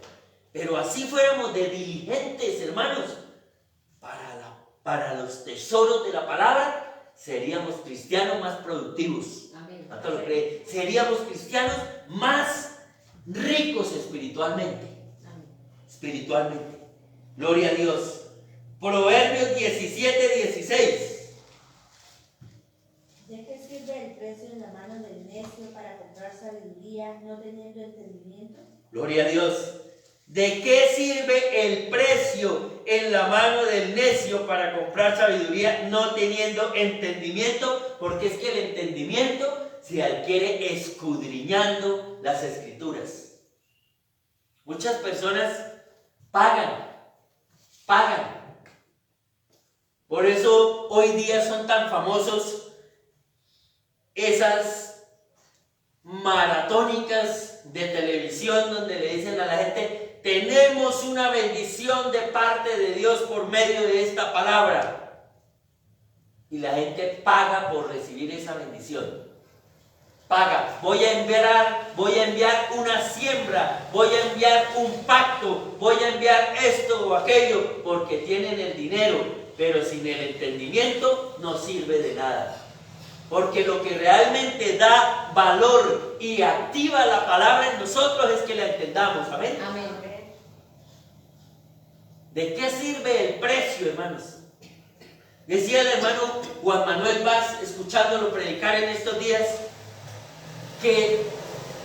Pero así fuéramos de diligentes, hermanos, para los tesoros de la palabra, seríamos cristianos más productivos. Amén. ¿Cuánto lo cree? Seríamos cristianos más ricos espiritualmente. Amén. Espiritualmente. Gloria a Dios. Proverbios 17:16. ¿De qué sirve el precio en la mano del necio para comprar sabiduría, no teniendo entendimiento? Gloria a Dios. ¿De qué sirve el precio en la mano del necio para comprar sabiduría, no teniendo entendimiento? Porque es que el entendimiento se adquiere escudriñando las Escrituras. Muchas personas pagan. Por eso hoy día son tan famosos esas maratónicas de televisión donde le dicen a la gente, tenemos una bendición de parte de Dios por medio de esta palabra. Y la gente paga por recibir esa bendición. Paga, voy a enviar una siembra, voy a enviar un pacto, voy a enviar esto o aquello, porque tienen el dinero, pero sin el entendimiento no sirve de nada. Porque lo que realmente da valor y activa la palabra en nosotros es que la entendamos. Amén. Amén. ¿De qué sirve el precio, hermanos? Decía el hermano Juan Manuel Vaz, escuchándolo predicar en estos días, que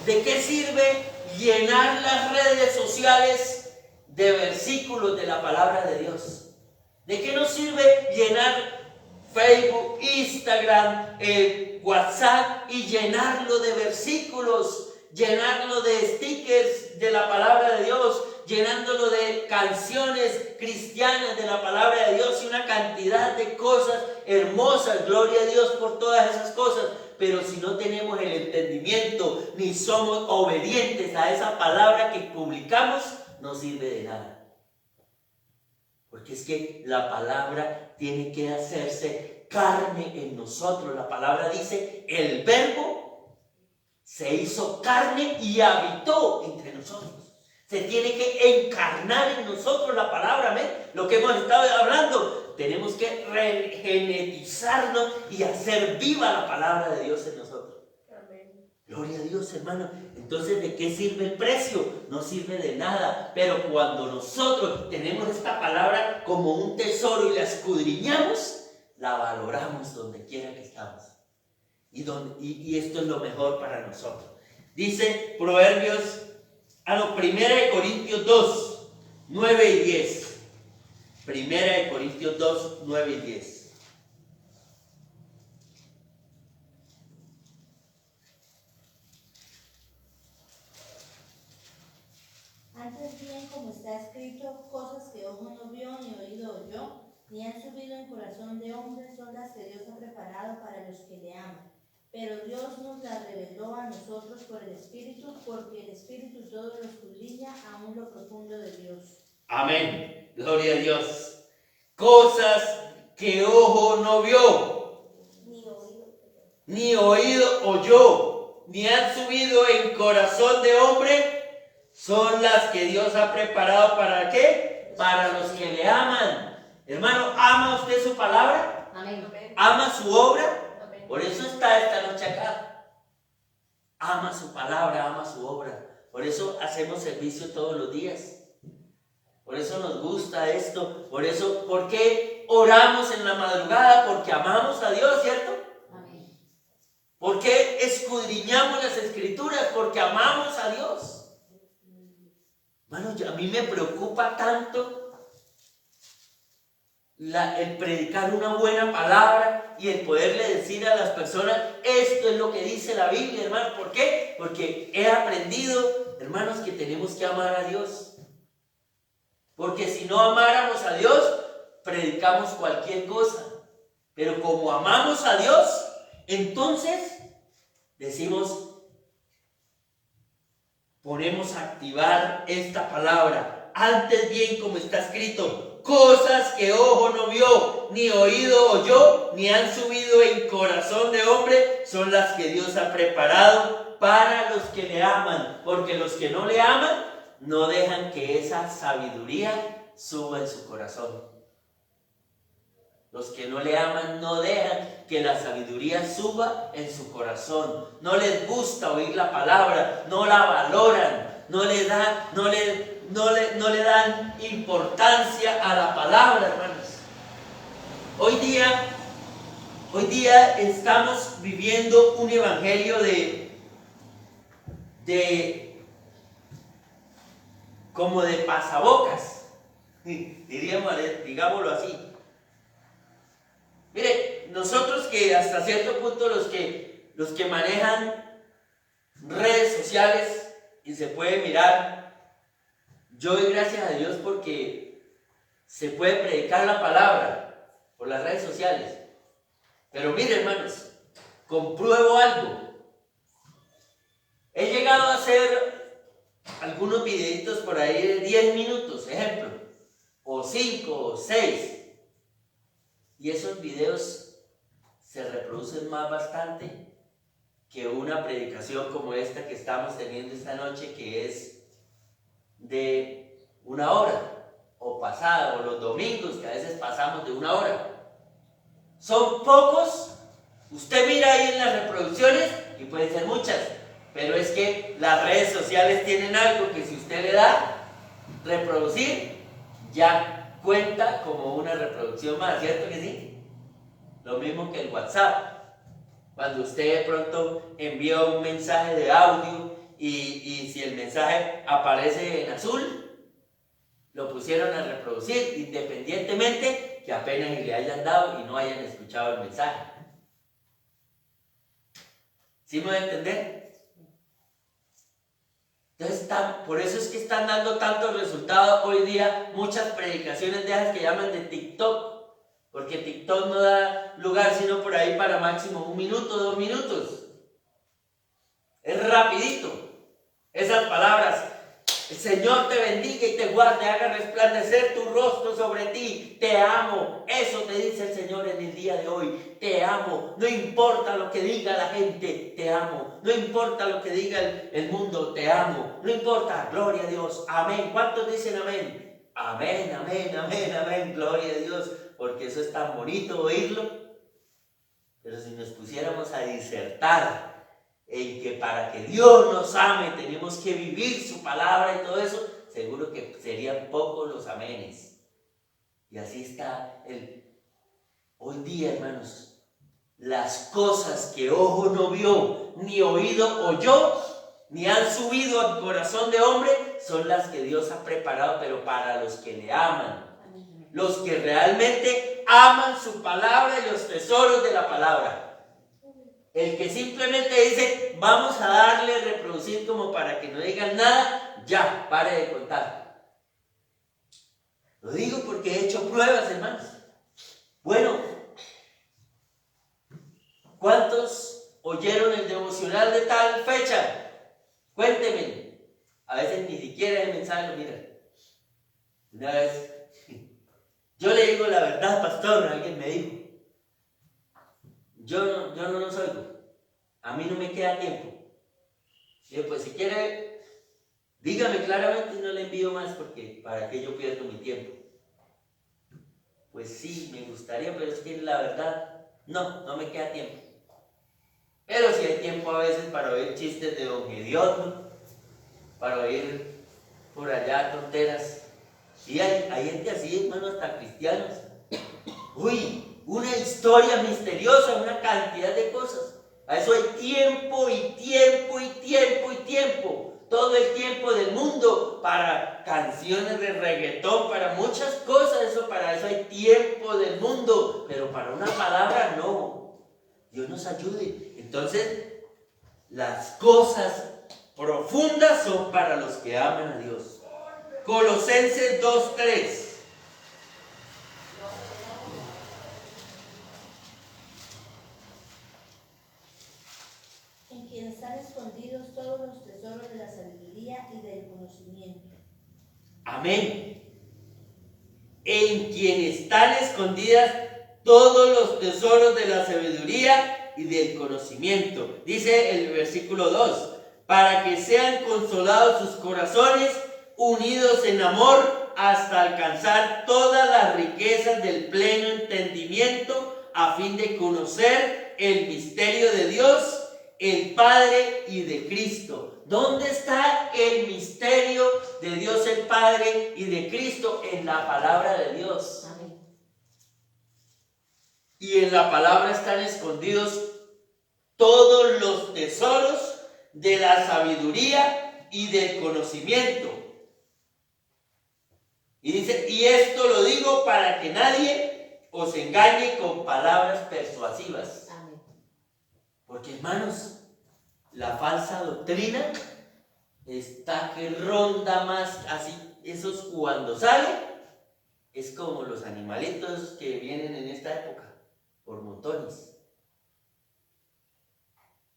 ¿de qué sirve llenar las redes sociales de versículos de la palabra de Dios? ¿De qué nos sirve llenar Facebook, Instagram, WhatsApp y llenarlo de versículos, llenarlo de stickers de la palabra de Dios, llenándolo de canciones cristianas de la palabra de Dios y una cantidad de cosas hermosas? Gloria a Dios por todas esas cosas. Pero si no tenemos el entendimiento ni somos obedientes a esa palabra que publicamos, no sirve de nada. Porque es que la palabra tiene que hacerse carne en nosotros. La palabra dice, el Verbo se hizo carne y habitó entre nosotros. Se tiene que encarnar en nosotros la palabra, ¿amén? Lo que hemos estado hablando. Tenemos que regenetizarnos y hacer viva la palabra de Dios en nosotros. Amén. Gloria a Dios, hermano. Entonces, ¿de qué sirve el precio? No sirve de nada. Pero cuando nosotros tenemos esta palabra como un tesoro y la escudriñamos, la valoramos donde quiera que estamos. Y esto es lo mejor para nosotros. Dice Proverbios, 1 Corintios 2, 9 y 10. 1 Corintios 2, 9 y 10. Antes bien, como está escrito, cosas que ojo no vio ni oído oyó, ni han subido en corazón de hombre, son las que Dios ha preparado para los que le aman. Pero Dios nos la reveló a nosotros por el Espíritu, porque el Espíritu todo lo escudriña aún lo profundo de Dios. Amén. Gloria a Dios. Cosas que ojo no vio, ni oído oyó, ni han subido en corazón de hombre, son las que Dios ha preparado ¿para qué? Para los que le aman. Hermano, ¿ama usted su palabra? Amén. ¿Ama su obra? Amén. Por eso está esta noche acá. Ama su palabra, ama su obra. Por eso hacemos servicio todos los días. Por eso nos gusta esto. Por eso, ¿por qué oramos en la madrugada? Porque amamos a Dios, ¿cierto? Amén. ¿Por qué escudriñamos las escrituras? Porque amamos a Dios. Hermano, a mí me preocupa tanto el predicar una buena palabra y el poderle decir a las personas, esto es lo que dice la Biblia, hermano. ¿Por qué? Porque he aprendido, hermanos, que tenemos que amar a Dios. Porque si no amáramos a Dios, predicamos cualquier cosa. Pero como amamos a Dios, entonces decimos, ponemos a activar esta palabra. Antes bien, como está escrito, cosas que ojo no vio, ni oído oyó, ni han subido en corazón de hombre, son las que Dios ha preparado para los que le aman. Porque los que no le aman, no dejan que esa sabiduría suba en su corazón. Los que no le aman no dejan que la sabiduría suba en su corazón. No les gusta oír la palabra, no la valoran, no le dan importancia a la palabra, hermanos. Hoy día estamos viviendo un evangelio como de pasabocas, digámoslo así. Mire, nosotros que hasta cierto punto los que manejan redes sociales y se puede mirar, yo doy gracias a Dios porque se puede predicar la palabra por las redes sociales. Pero mire, hermanos, compruebo algo. He llegado a hacer algunos videitos por ahí de 10 minutos, ejemplo, o 5 o 6. Y esos videos se reproducen más bastante que una predicación como esta que estamos teniendo esta noche, que es de 1 hora, o pasada, o los domingos, que a veces pasamos de 1 hora. Son pocos, usted mira ahí en las reproducciones, y pueden ser muchas, pero es que las redes sociales tienen algo que si usted le da reproducir, ya cuenta como una reproducción más, ¿cierto que sí? Lo mismo que el WhatsApp. Cuando usted de pronto envía un mensaje de audio y si el mensaje aparece en azul, lo pusieron a reproducir independientemente que apenas le hayan dado y no hayan escuchado el mensaje. ¿Sí me voy a entender? Entonces, por eso es que están dando tantos resultados hoy día muchas predicaciones de esas que llaman de TikTok, porque TikTok no da lugar sino por ahí para máximo 1 minuto, 2 minutos. Es rapidito. Esas palabras, el Señor te bendiga y te guarde, haga resplandecer tu rostro sobre ti, te amo. Eso te dice el Señor en el día de hoy, te amo. No importa lo que diga la gente, te amo. No importa lo que diga el mundo, te amo. No importa, gloria a Dios, amén. ¿Cuántos dicen amén? Amén, amén, amén, amén, gloria a Dios, porque eso es tan bonito oírlo. Pero si nos pusiéramos a disertar en que para que Dios nos ame tenemos que vivir su palabra y todo eso, seguro que serían pocos los amenes. Y así está hoy día, hermanos. Las cosas que ojo no vio, ni oído oyó, ni han subido al corazón de hombre, son las que Dios ha preparado, pero para los que le aman. Los que realmente aman su palabra y los tesoros de la palabra. El que simplemente dice, vamos a darle reproducir como para que no digan nada, ya, pare de contar. Lo digo porque he hecho pruebas, hermanos. Bueno, ¿cuántos oyeron el devocional de tal fecha? Cuéntenme. A veces ni siquiera el mensaje lo miran. Una vez, yo le digo la verdad, pastor, alguien me dijo. Yo no los oigo. A mí no me queda tiempo. Y pues si quiere, dígame claramente y no le envío más porque para qué yo pierdo mi tiempo. Pues sí, me gustaría, pero es que la verdad, no me queda tiempo. Pero sí hay tiempo a veces para oír chistes de don Gediondo, para oír por allá tonteras. Sí, hay gente así, hermano, hasta cristianos. Uy, una historia misteriosa, una cantidad de cosas. A eso hay tiempo y tiempo y tiempo y tiempo. Todo el tiempo del mundo para canciones de reggaetón, para muchas cosas, para eso hay tiempo del mundo, pero para una palabra no. Dios nos ayude. Entonces, las cosas profundas son para los que aman a Dios. Colosenses 2:3. En quien están escondidos todos los tesoros de la sabiduría y del conocimiento. Amén. En quien están escondidas todos los tesoros de la sabiduría y del conocimiento. Dice el versículo 2, para que sean consolados sus corazones, unidos en amor, hasta alcanzar todas las riquezas del pleno entendimiento, a fin de conocer el misterio de Dios, el Padre y de Cristo. ¿Dónde está el misterio de Dios el Padre y de Cristo? En la palabra de Dios. Amén. Y en la palabra están escondidos todos los tesoros de la sabiduría y del conocimiento. Y dice, y esto lo digo para que nadie os engañe con palabras persuasivas. Amén. Porque, hermanos, la falsa doctrina está que ronda más así. Esos cuando sale, es como los animalitos que vienen en esta época, por montones.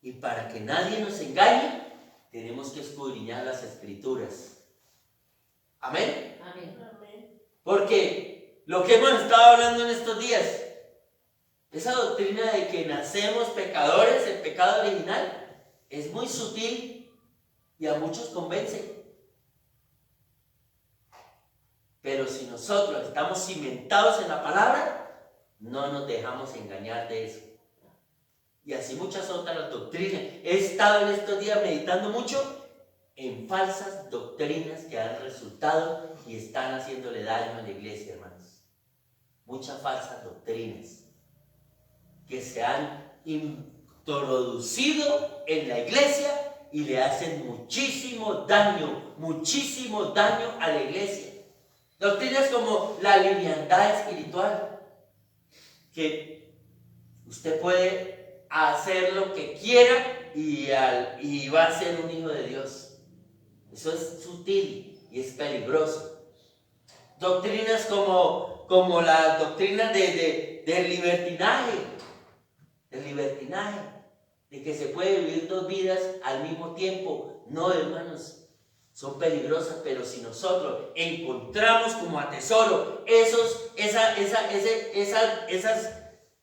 Y para que nadie nos engañe, tenemos que escudriñar las escrituras. Amén. Amén. Porque lo que hemos estado hablando en estos días, esa doctrina de que nacemos pecadores, el pecado original, es muy sutil y a muchos convence. Pero si nosotros estamos cimentados en la palabra, no nos dejamos engañar de eso. Y así muchas otras doctrinas. He estado en estos días meditando mucho en falsas doctrinas que han resultado y están haciéndole daño a la iglesia, hermanos. Muchas falsas doctrinas que se han introducido en la iglesia y le hacen muchísimo daño a la iglesia. Doctrinas como la liviandad espiritual, que usted puede hacer lo que quiera y va a ser un hijo de Dios. Eso es sutil y es peligroso. Doctrinas como las doctrinas del libertinaje, de que se puede vivir dos vidas al mismo tiempo. No, hermanos, son peligrosas, pero si nosotros encontramos como atesoro esas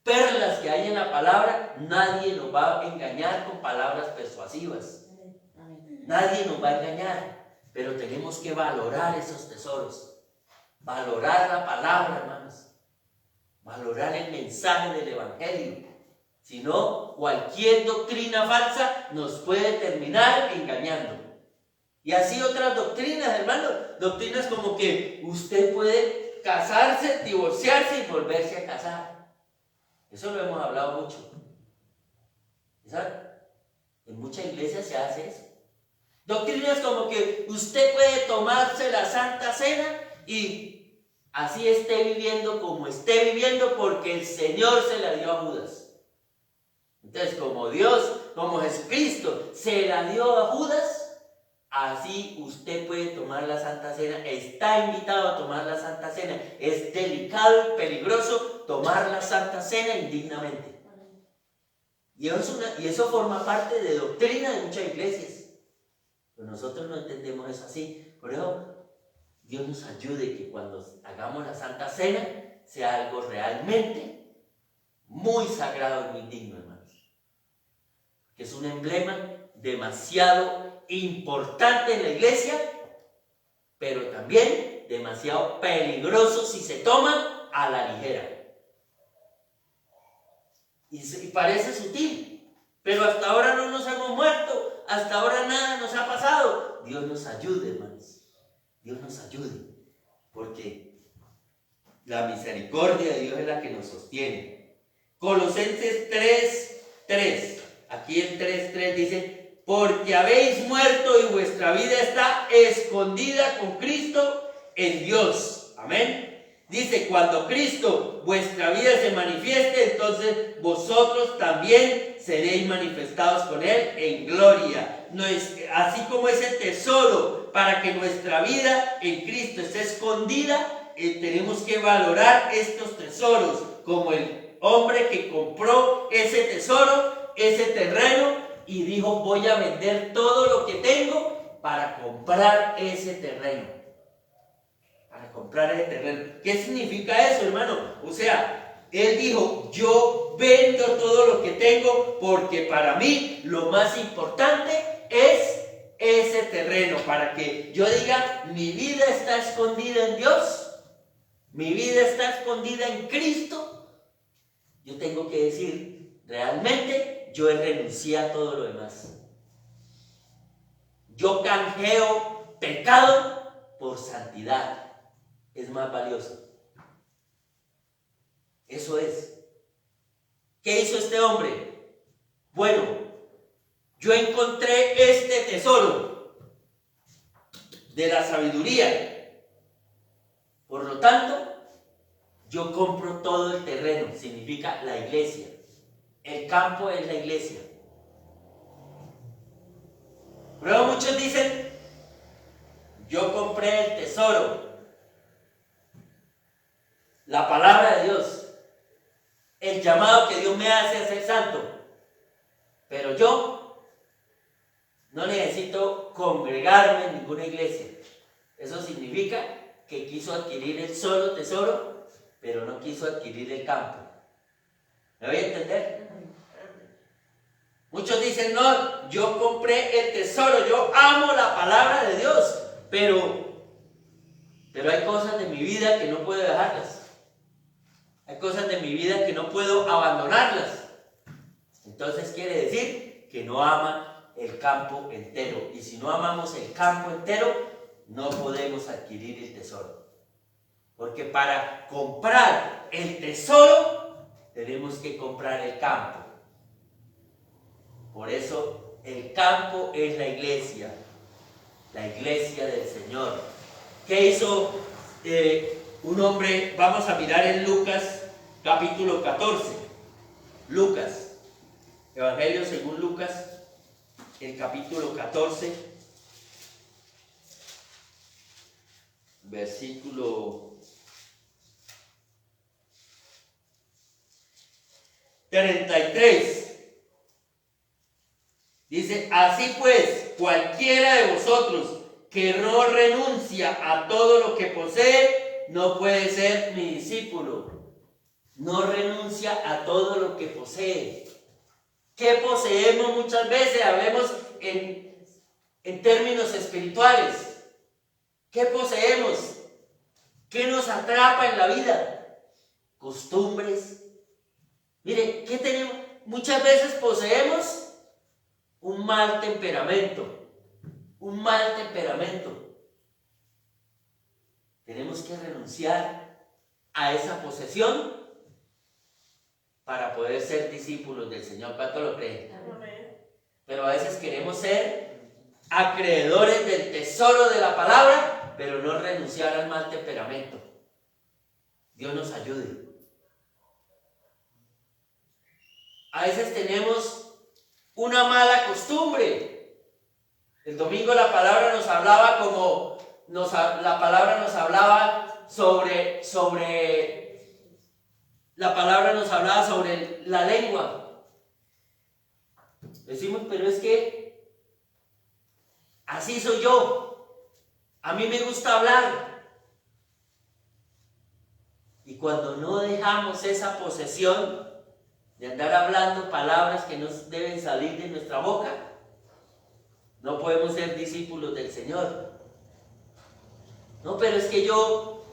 perlas que hay en la palabra, nadie nos va a engañar con palabras persuasivas. Nadie nos va a engañar, pero tenemos que valorar esos tesoros, valorar la palabra, hermanos, valorar el mensaje del evangelio. Si no, cualquier doctrina falsa nos puede terminar engañando. Y así otras doctrinas, hermanos, doctrinas como que usted puede casarse, divorciarse y volverse a casar. Eso lo hemos hablado mucho. En muchas iglesias se hace eso. Doctrinas como que usted puede tomarse la Santa Cena y así esté viviendo como esté viviendo porque el Señor se la dio a Judas. Entonces, como Jesucristo se la dio a Judas, así usted puede tomar la Santa Cena, está invitado a tomar la Santa Cena. Es delicado y peligroso tomar la Santa Cena indignamente. Y eso forma parte de doctrina de muchas iglesias. Pero nosotros no entendemos eso así. Por eso, Dios nos ayude que cuando hagamos la Santa Cena sea algo realmente muy sagrado y muy digno, hermanos. Que es un emblema demasiado importante en la iglesia, pero también demasiado peligroso si se toma a la ligera. Y parece sutil, pero hasta ahora no nos hemos muerto, hasta ahora nada nos ha pasado. Dios nos ayude, hermanos. Dios nos ayude, porque la misericordia de Dios es la que nos sostiene. Colosenses 3:3, aquí el 3:3 dice: porque habéis muerto y vuestra vida está escondida con Cristo en Dios. Amén. Dice: cuando Cristo, vuestra vida, se manifieste, entonces vosotros también seréis manifestados con Él en gloria. No es, así como ese tesoro para que nuestra vida en Cristo esté escondida, tenemos que valorar estos tesoros como el hombre que compró ese tesoro, ese terreno, y dijo: voy a vender todo lo que tengo para comprar ese terreno. Para comprar ese terreno. ¿Qué significa eso, hermano? O sea, él dijo: yo vendo todo lo que tengo porque para mí lo más importante es ese terreno. Para que yo diga: mi vida está escondida en Dios, mi vida está escondida en Cristo. Yo tengo que decir: realmente yo he renunciado a todo lo demás. Yo canjeo pecado por santidad. Es más valioso. Eso es. ¿Qué hizo este hombre? Bueno, yo encontré este tesoro de la sabiduría. Por lo tanto, yo compro todo el terreno. Significa la iglesia. El campo es la iglesia. Luego muchos dicen: yo compré el tesoro, la palabra de Dios, el llamado que Dios me hace a ser santo, pero yo no necesito congregarme en ninguna iglesia. Eso significa que quiso adquirir el solo tesoro, pero no quiso adquirir el campo. ¿Me voy a entender? Muchos dicen: no, yo compré el tesoro, yo amo la palabra de Dios, pero hay cosas de mi vida que no puedo dejarlas. Hay cosas de mi vida que no puedo abandonarlas. Entonces quiere decir que no ama el campo entero. Y si no amamos el campo entero, no podemos adquirir el tesoro. Porque para comprar el tesoro, tenemos que comprar el campo. Por eso el campo es la iglesia del Señor. ¿Qué hizo un hombre? Vamos a mirar en Lucas capítulo 14. Lucas, Evangelio según Lucas, el capítulo 14, versículo 33. Dice: así pues, cualquiera de vosotros que no renuncia a todo lo que posee, no puede ser mi discípulo. No renuncia a todo lo que posee. ¿Qué poseemos muchas veces? Hablemos en términos espirituales. ¿Qué poseemos? ¿Qué nos atrapa en la vida? Costumbres. Mire, ¿qué tenemos? Muchas veces poseemos un mal temperamento. Un mal temperamento. Tenemos que renunciar a esa posesión para poder ser discípulos del Señor. ¿Cuánto lo creen? Pero a veces queremos ser acreedores del tesoro de la palabra, pero no renunciar al mal temperamento. Dios nos ayude. A veces tenemos una mala costumbre. El domingo la palabra nos hablaba sobre la lengua. Decimos, pero es que así soy yo. A mí me gusta hablar. Y cuando no dejamos esa posesión de andar hablando palabras que no deben salir de nuestra boca, no podemos ser discípulos del Señor. No, pero es que yo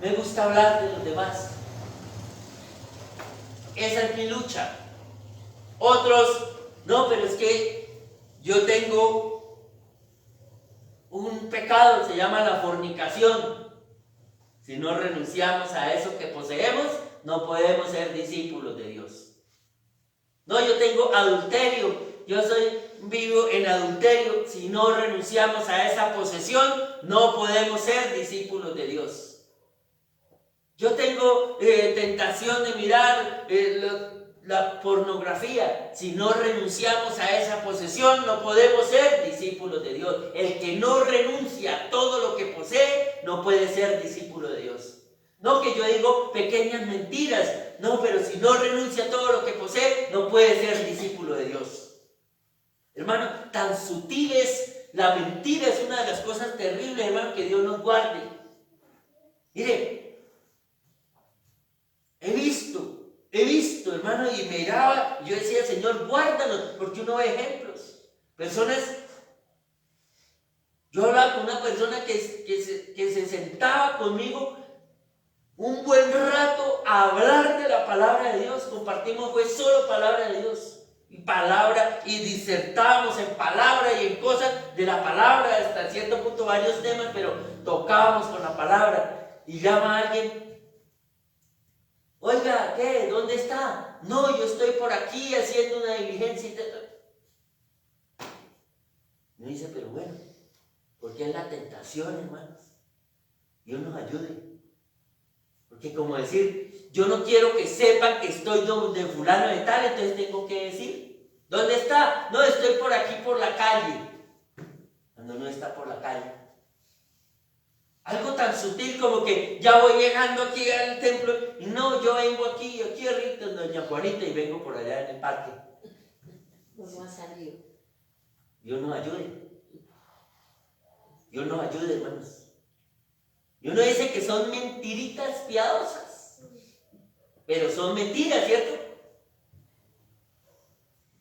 me gusta hablar de los demás. Esa es mi lucha. Otros, no, pero es que yo tengo un pecado, se llama la fornicación. Si no renunciamos a eso que poseemos, no podemos ser discípulos de Dios. No, yo tengo adulterio, yo vivo en adulterio. Si no renunciamos a esa posesión, no podemos ser discípulos de Dios. Yo tengo tentación de mirar la pornografía. Si no renunciamos a esa posesión, no podemos ser discípulos de Dios. El que no renuncia a todo lo que posee, no puede ser discípulo de Dios. No que yo digo pequeñas mentiras. No, pero si no renuncia a todo lo que posee, no puede ser discípulo de Dios. Hermano, tan sutil es la mentira, es una de las cosas terribles, hermano, que Dios nos guarde. Mire, he visto, hermano, y miraba, yo decía, Señor, guárdanos, porque uno ve ejemplos. Personas, yo hablaba con una persona que se sentaba conmigo un buen rato a hablar de la palabra de Dios. Compartimos, fue solo palabra de Dios. Y disertábamos en palabra y en cosas de la palabra, hasta cierto punto varios temas, pero tocábamos con la palabra. Y llama a alguien, oiga, ¿qué? ¿Dónde está? No, yo estoy por aquí haciendo una diligencia. Me dice, pero bueno, porque es la tentación, hermanos. Dios nos ayude. Porque como decir, yo no quiero que sepan que estoy donde fulano de tal, entonces tengo que decir, ¿dónde está? No, estoy por aquí, por la calle. Cuando no está por la calle. Algo tan sutil como que ya voy llegando aquí al templo y no, yo vengo aquí ahorita en Doña Juanita y vengo por allá en el parque. No ha salido. Dios nos ayude. Dios nos ayude, hermanos. Y uno dice que son mentiritas piadosas, pero son mentiras, ¿cierto?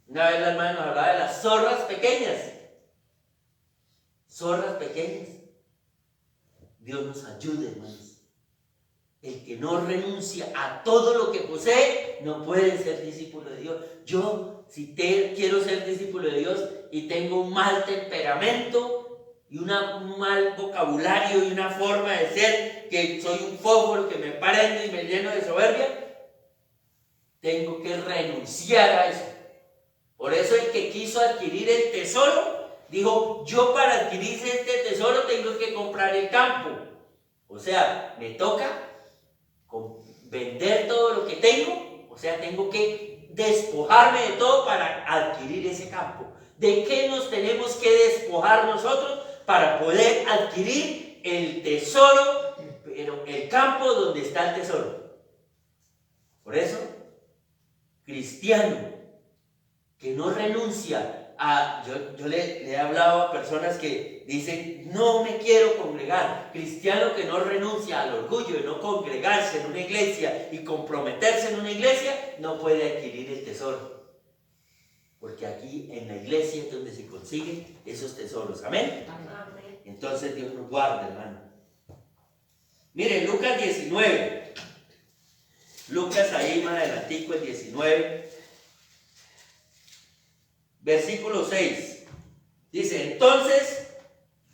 Una vez la hermana nos hablaba de las zorras pequeñas. Zorras pequeñas. Dios nos ayude, hermanos. El que no renuncia a todo lo que posee, no puede ser discípulo de Dios. Yo, si quiero ser discípulo de Dios y tengo un mal temperamento, y un mal vocabulario y una forma de ser, que soy un fósforo que me prendo y me lleno de soberbia, tengo que renunciar a eso. Por eso el que quiso adquirir el tesoro, dijo, yo para adquirir este tesoro tengo que comprar el campo. O sea, me toca vender todo lo que tengo, o sea, tengo que despojarme de todo para adquirir ese campo. ¿De qué nos tenemos que despojar nosotros para poder adquirir el tesoro, pero el campo donde está el tesoro? Por eso, cristiano que no renuncia a... Yo le he hablado a personas que dicen, no me quiero congregar. Cristiano que no renuncia al orgullo de no congregarse en una iglesia y comprometerse en una iglesia, no puede adquirir el tesoro. Porque aquí en la iglesia es donde se consiguen esos tesoros. ¿Amén? Amén. Entonces Dios nos guarda, hermano. Miren, Lucas 19. Lucas ahí más adelantico, el 19. Versículo 6. Dice, entonces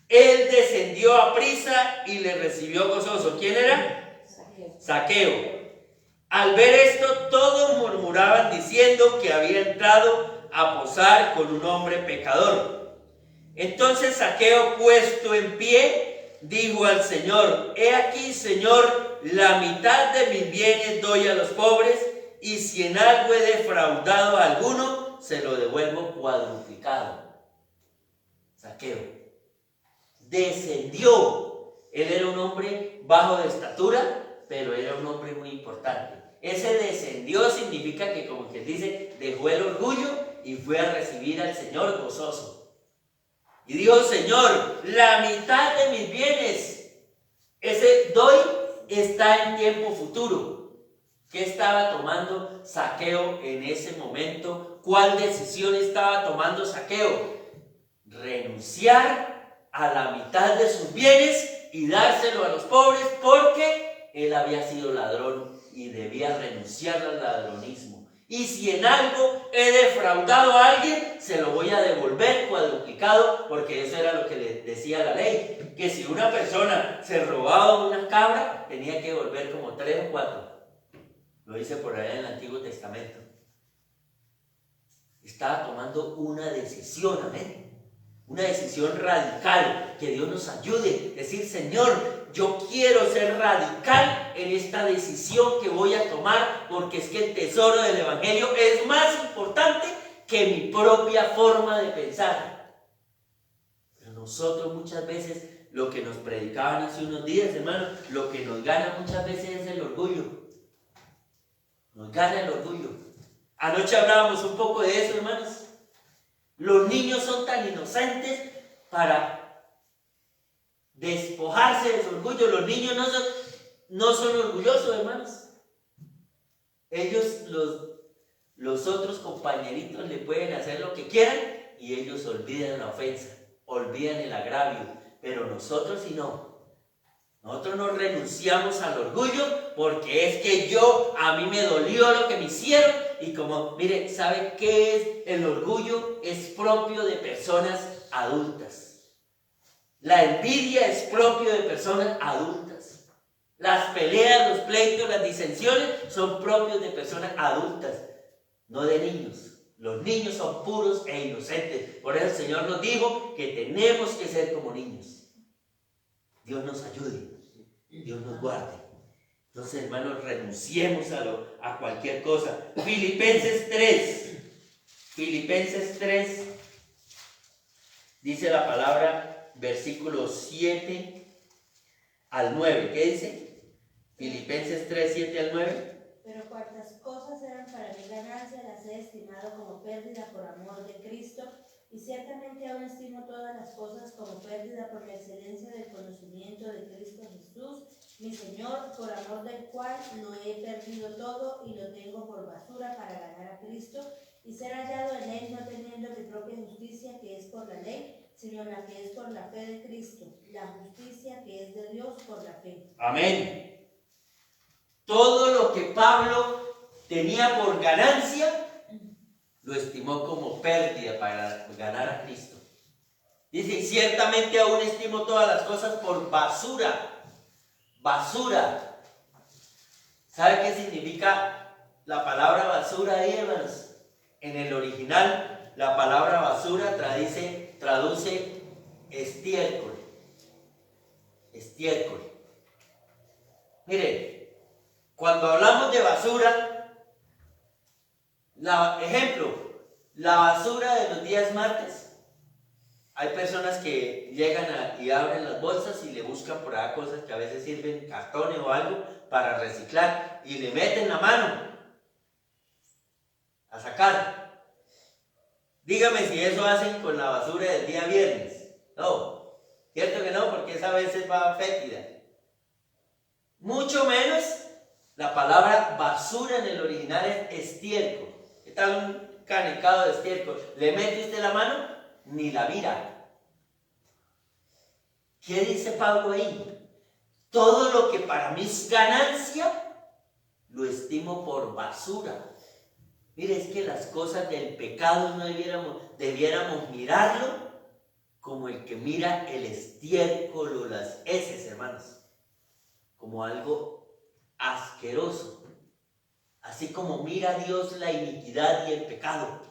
él descendió a prisa y le recibió gozoso. ¿Quién era? Zaqueo. Al ver esto, todos murmuraban diciendo que había entrado a posar con un hombre pecador. Entonces Zaqueo, puesto en pie, dijo al Señor, he aquí, Señor, la mitad de mis bienes doy a los pobres, y si en algo he defraudado a alguno, se lo devuelvo cuadruplicado. Zaqueo descendió. Él era un hombre bajo de estatura, pero era un hombre muy importante. Ese descendió significa que, como que dice, dejó el orgullo y fue a recibir al Señor gozoso. Y dijo: Señor, la mitad de mis bienes, ese doy, está en tiempo futuro. ¿Qué estaba tomando Zaqueo en ese momento? ¿Cuál decisión estaba tomando Zaqueo? Renunciar a la mitad de sus bienes y dárselo a los pobres, porque él había sido ladrón y debía renunciar al ladronismo. Y si en algo he defraudado a alguien, se lo voy a devolver cuadruplicado, porque eso era lo que le decía la ley, que si una persona se robaba una cabra, tenía que devolver como 3 o 4. Lo dice por allá en el Antiguo Testamento. Estaba tomando una decisión, amén. Una decisión radical. Que Dios nos ayude. Decir: Señor, yo quiero ser radical en esta decisión que voy a tomar, porque es que el tesoro del Evangelio es más importante que mi propia forma de pensar. Pero nosotros muchas veces, lo que nos predicaban hace unos días, hermano, lo que nos gana muchas veces es el orgullo. Nos gana el orgullo. Anoche hablábamos un poco de eso, hermanos. Los niños son tan inocentes para despojarse de su orgullo. Los niños no son orgullosos, hermanos. Ellos, los otros compañeritos, le pueden hacer lo que quieran y ellos olvidan la ofensa, olvidan el agravio. Pero nosotros sí no. Nosotros no renunciamos al orgullo, porque es que a mí me dolió lo que me hicieron. Y como, mire, ¿sabe qué es el orgullo? Es propio de personas adultas. La envidia es propio de personas adultas. Las peleas, los pleitos, las disensiones son propios de personas adultas, no de niños. Los niños son puros e inocentes. Por eso el Señor nos dijo que tenemos que ser como niños. Dios nos ayude. Dios nos guarde. Entonces, hermanos, renunciemos a cualquier cosa. Filipenses 3, dice la palabra, versículos 7 al 9. ¿Qué dice? Filipenses 3, 7 al 9. Pero cuantas cosas eran para mi ganancia, las he estimado como pérdida por amor de Cristo, y ciertamente aún estimo todas las cosas como pérdida por la excelencia del conocimiento de Cristo Jesús, mi Señor, por amor del cual lo he perdido todo y lo tengo por basura para ganar a Cristo y ser hallado en él, no teniendo mi propia justicia que es por la ley, sino la que es por la fe de Cristo, la justicia que es de Dios por la fe. Amén. Todo lo que Pablo tenía por ganancia, lo estimó como pérdida para ganar a Cristo. Dice: ciertamente aún estimo todas las cosas por basura. Basura. ¿Sabe qué significa la palabra basura ahí, hermanos? En el original, la palabra basura traduce estiércol. Estiércol. Mire, cuando hablamos de basura, ejemplo, la basura de los días martes. Hay personas que llegan y abren las bolsas y le buscan por ahí cosas que a veces sirven, cartones o algo, para reciclar, y le meten la mano a sacar. Dígame si eso hacen con la basura del día viernes. No, cierto que no, porque esa a veces va fétida. Mucho menos la palabra basura en el original es estiércol. Está un canecado de estiércol. ¿Le mete usted la mano? Ni la mira. ¿Qué dice Pablo ahí? Todo lo que para mí es ganancia, lo estimo por basura. Mire, es que las cosas del pecado no debiéramos mirarlo como el que mira el estiércol o las heces, hermanos, como algo asqueroso. Así como mira Dios la iniquidad y el pecado.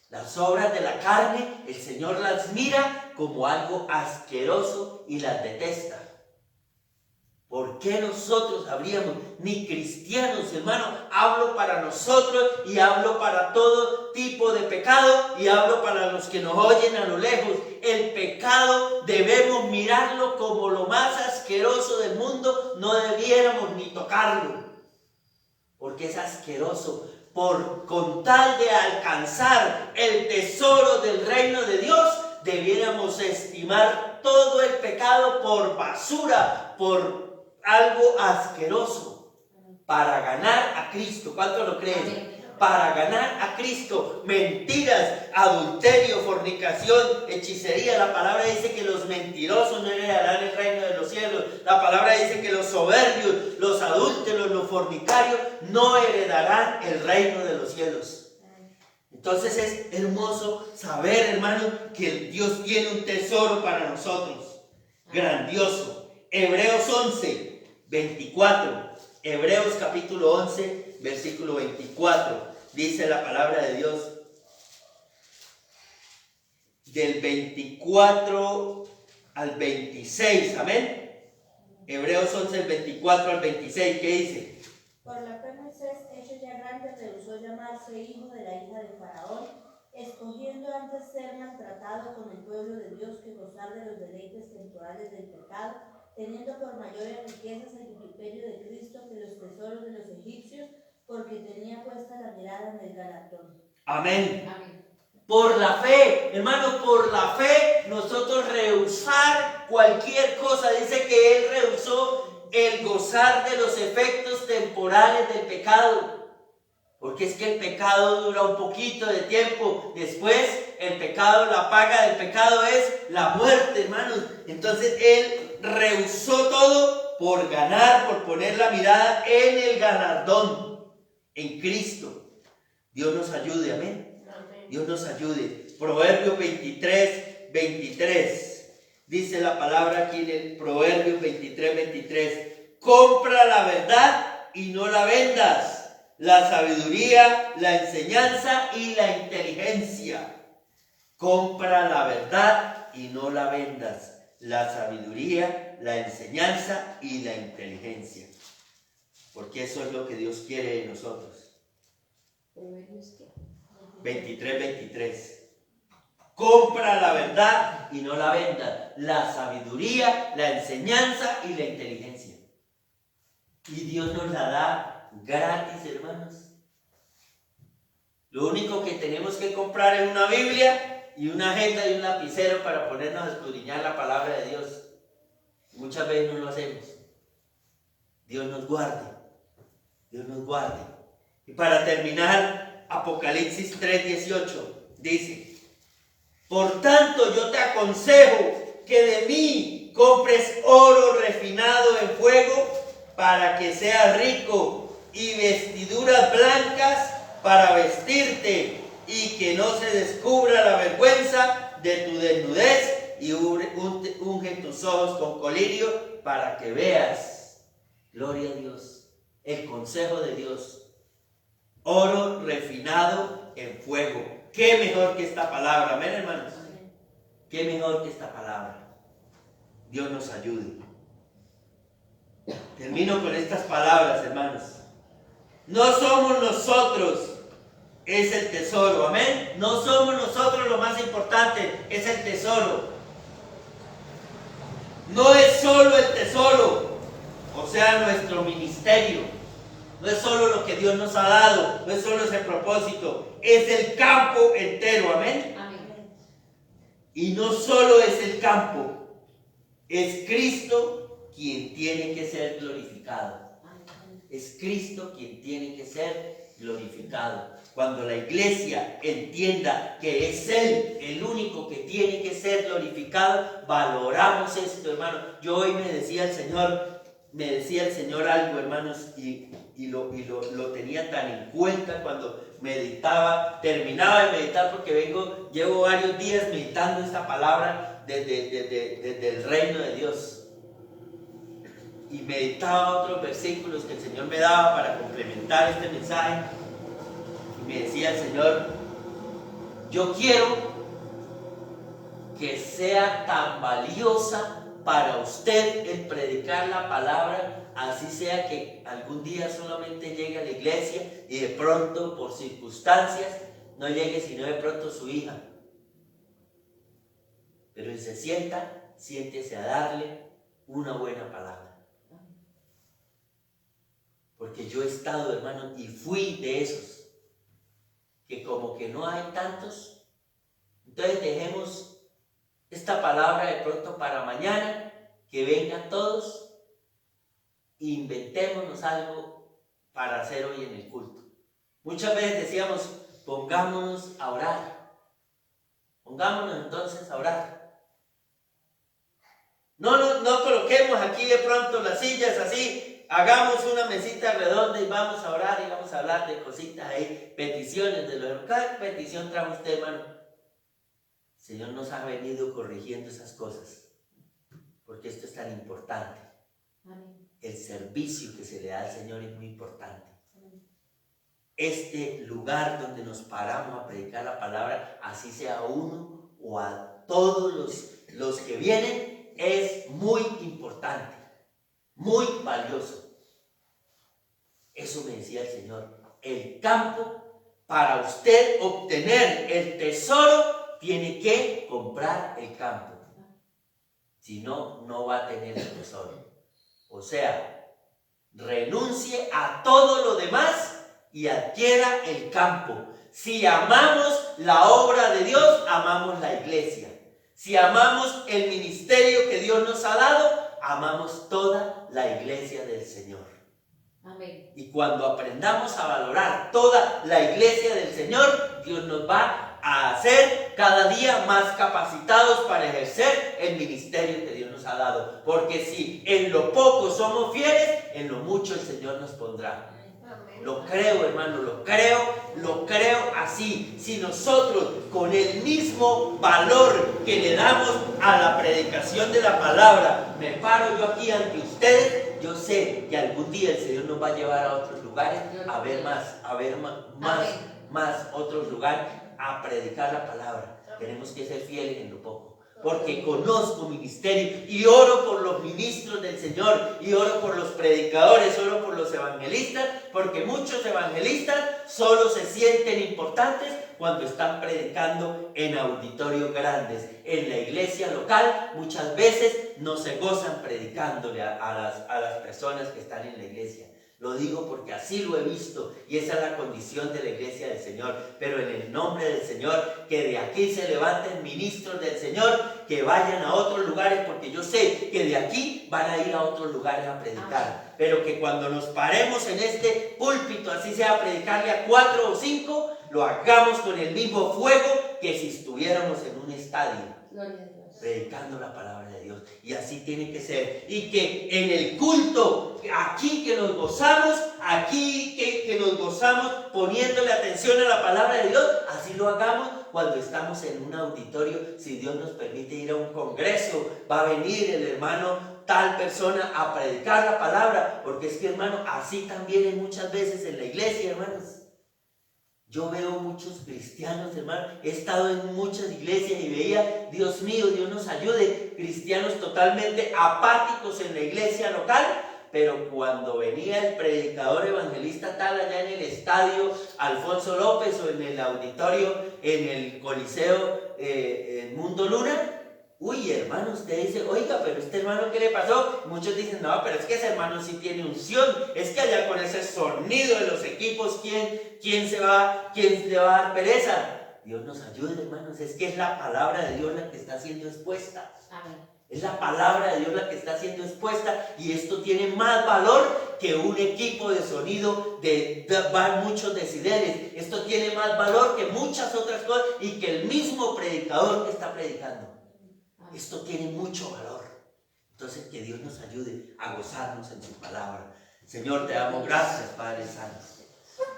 Las obras de la carne, el Señor las mira como algo asqueroso y las detesta. ¿Por qué nosotros habríamos, ni cristianos, hermano? Hablo para nosotros y hablo para todo tipo de pecado y hablo para los que nos oyen a lo lejos. El pecado debemos mirarlo como lo más asqueroso del mundo, no debiéramos ni tocarlo, porque es asqueroso. con tal de alcanzar el tesoro del reino de Dios, debiéramos estimar todo el pecado por basura, por algo asqueroso, para ganar a Cristo. ¿Cuánto lo creen? Para ganar a Cristo. Mentiras, adulterio, fornicación, hechicería. La palabra dice que los mentirosos no heredarán el reino de los cielos. La palabra dice que los soberbios, los adúlteros, los fornicarios no heredarán el reino de los cielos. Entonces es hermoso saber, hermano, que Dios tiene un tesoro para nosotros. Grandioso. Hebreos 11, 24. Hebreos capítulo 11, versículo 24. Dice la palabra de Dios. Del 24 al 26. Amén. Hebreos 11, el 24 al 26. ¿Qué dice? Por la fe Moisés, hecho ya grande, rehusó llamarse hijo de la hija de Faraón, escogiendo antes ser maltratado con el pueblo de Dios que gozar de los deleites temporales del pecado, teniendo por mayores riquezas el vituperio de Cristo que los tesoros de los egipcios, porque tenía puesta la mirada en el galardón. Amén. Amén. Por la fe, hermano, por la fe nosotros rehusar cualquier cosa. Dice que él rehusó el gozar de los efectos temporales del pecado, porque es que el pecado dura un poquito de tiempo. Después el pecado, la paga del pecado es la muerte, hermanos. Entonces él rehusó todo por ganar, por poner la mirada en el galardón, en Cristo. Dios nos ayude, amén. Dios nos ayude. Proverbios 23, 23. Dice la palabra aquí en el Proverbios 23, 23. Compra la verdad y no la vendas. La sabiduría, la enseñanza y la inteligencia. Compra la verdad y no la vendas. La sabiduría, la enseñanza y la inteligencia. Porque eso es lo que Dios quiere de nosotros. 23, 23. Compra la verdad y no la vendas. La sabiduría, la enseñanza y la inteligencia. Y Dios nos la da gratis, hermanos. Lo único que tenemos que comprar es una Biblia y una agenda y un lapicero para ponernos a escudriñar la palabra de Dios. Muchas veces no lo hacemos. Dios nos guarde. Dios nos guarde. Y para terminar, Apocalipsis 3:18 dice: por tanto yo te aconsejo que de mí compres oro refinado en fuego para que seas rico, y vestiduras blancas para vestirte, y que no se descubra la vergüenza de tu desnudez, y unge tus ojos con colirio para que veas. Gloria a Dios. El consejo de Dios. Oro refinado en fuego. ¿Qué mejor que esta palabra? Amén, hermanos. ¿Qué mejor que esta palabra? Dios nos ayude. Termino con estas palabras, hermanos. No somos nosotros, es el tesoro. Amén. No somos nosotros lo más importante, es el tesoro. No es solo el tesoro, o sea, nuestro ministerio. No es solo lo que Dios nos ha dado, no es solo ese propósito, es el campo entero, amén. Amén. Y no solo es el campo, es Cristo quien tiene que ser glorificado. Es Cristo quien tiene que ser glorificado. Cuando la iglesia entienda que es Él el único que tiene que ser glorificado, valoramos esto, hermano. Yo hoy me decía el Señor algo, hermanos, y lo tenía tan en cuenta cuando meditaba, terminaba de meditar, porque llevo varios días meditando esta palabra desde el reino de Dios, y meditaba otros versículos que el Señor me daba para complementar este mensaje, y me decía el Señor: yo quiero que sea tan valiosa para usted el predicar la palabra, así sea que algún día solamente llegue a la iglesia y de pronto por circunstancias no llegue sino de pronto su hija. Pero si se sienta, siéntese a darle una buena palabra. Porque yo he estado, hermano, y fui de esos que como que no hay tantos. Entonces dejemos esta palabra de pronto para mañana, que vengan todos e inventémonos algo para hacer hoy en el culto. Muchas veces decíamos, pongámonos a orar. Pongámonos entonces a orar. No coloquemos aquí de pronto las sillas así, hagamos una mesita redonda y vamos a orar y vamos a hablar de cositas ahí, peticiones de los. ¿Qué petición trae usted, hermano? El Señor nos ha venido corrigiendo esas cosas, porque esto es tan importante. Amén. El servicio que se le da al Señor es muy importante. Este lugar donde nos paramos a predicar la palabra, así sea a uno o a todos los que vienen, es muy importante, muy valioso. Eso me decía el Señor. El campo, para usted obtener el tesoro, tiene que comprar el campo. Si no, no va a tener el tesoro. O sea, renuncie a todo lo demás y adquiera el campo. Si amamos la obra de Dios, amamos la iglesia. Si amamos el ministerio que Dios nos ha dado, amamos toda la iglesia del Señor. Amén. Y cuando aprendamos a valorar toda la iglesia del Señor, Dios nos va a hacer cada día más capacitados para ejercer el ministerio que Dios nos ha dado. Porque si en lo poco somos fieles, en lo mucho el Señor nos pondrá. Lo creo, hermano, lo creo así. Si nosotros con el mismo valor que le damos a la predicación de la palabra, me paro yo aquí ante ustedes, yo sé que algún día el Señor nos va a llevar a otros lugares, a ver más otros lugares, a predicar la palabra. Tenemos que ser fieles en lo poco. Porque conozco ministerio y oro por los ministros del Señor y oro por los predicadores, oro por los evangelistas, porque muchos evangelistas solo se sienten importantes cuando están predicando en auditorios grandes. En la iglesia local muchas veces no se gozan predicándole a las personas que están en la iglesia. Lo digo porque así lo he visto y esa es la condición de la iglesia del Señor. Pero en el nombre del Señor, que de aquí se levanten ministros del Señor, que vayan a otros lugares, porque yo sé que de aquí van a ir a otros lugares a predicar. Pero que cuando nos paremos en este púlpito, así sea predicarle a 4 o 5, lo hagamos con el mismo fuego que si estuviéramos en un estadio. Gloria a Dios. Predicando la palabra de Dios. Y así tiene que ser. Y que en el culto, aquí que nos gozamos, aquí que nos gozamos poniéndole atención a la palabra de Dios, así lo hagamos cuando estamos en un auditorio. Si Dios nos permite ir a un congreso, va a venir el hermano tal persona a predicar la palabra. Porque es que, hermano, así también hay muchas veces en la iglesia, hermanos. Yo veo muchos cristianos, hermano, he estado en muchas iglesias y veía, Dios mío, Dios nos ayude, cristianos totalmente apáticos en la iglesia local, pero cuando venía el predicador evangelista tal allá en el estadio Alfonso López o en el auditorio, en el Coliseo Mundo Luna, uy, hermano, usted dice, oiga, pero este hermano, ¿qué le pasó? Muchos dicen, no, pero es que ese hermano sí tiene unción. Es que allá con ese sonido de los equipos, ¿quién le va a dar pereza? Dios nos ayude, hermanos. Es que es la palabra de Dios la que está siendo expuesta. Amén. Es la palabra de Dios la que está siendo expuesta. Y esto tiene más valor que un equipo de sonido de muchos decibeles. Esto tiene más valor que muchas otras cosas y que el mismo predicador que está predicando. Esto tiene mucho valor. Entonces que Dios nos ayude a gozarnos en su palabra. Señor, te damos gracias, Padre Santo.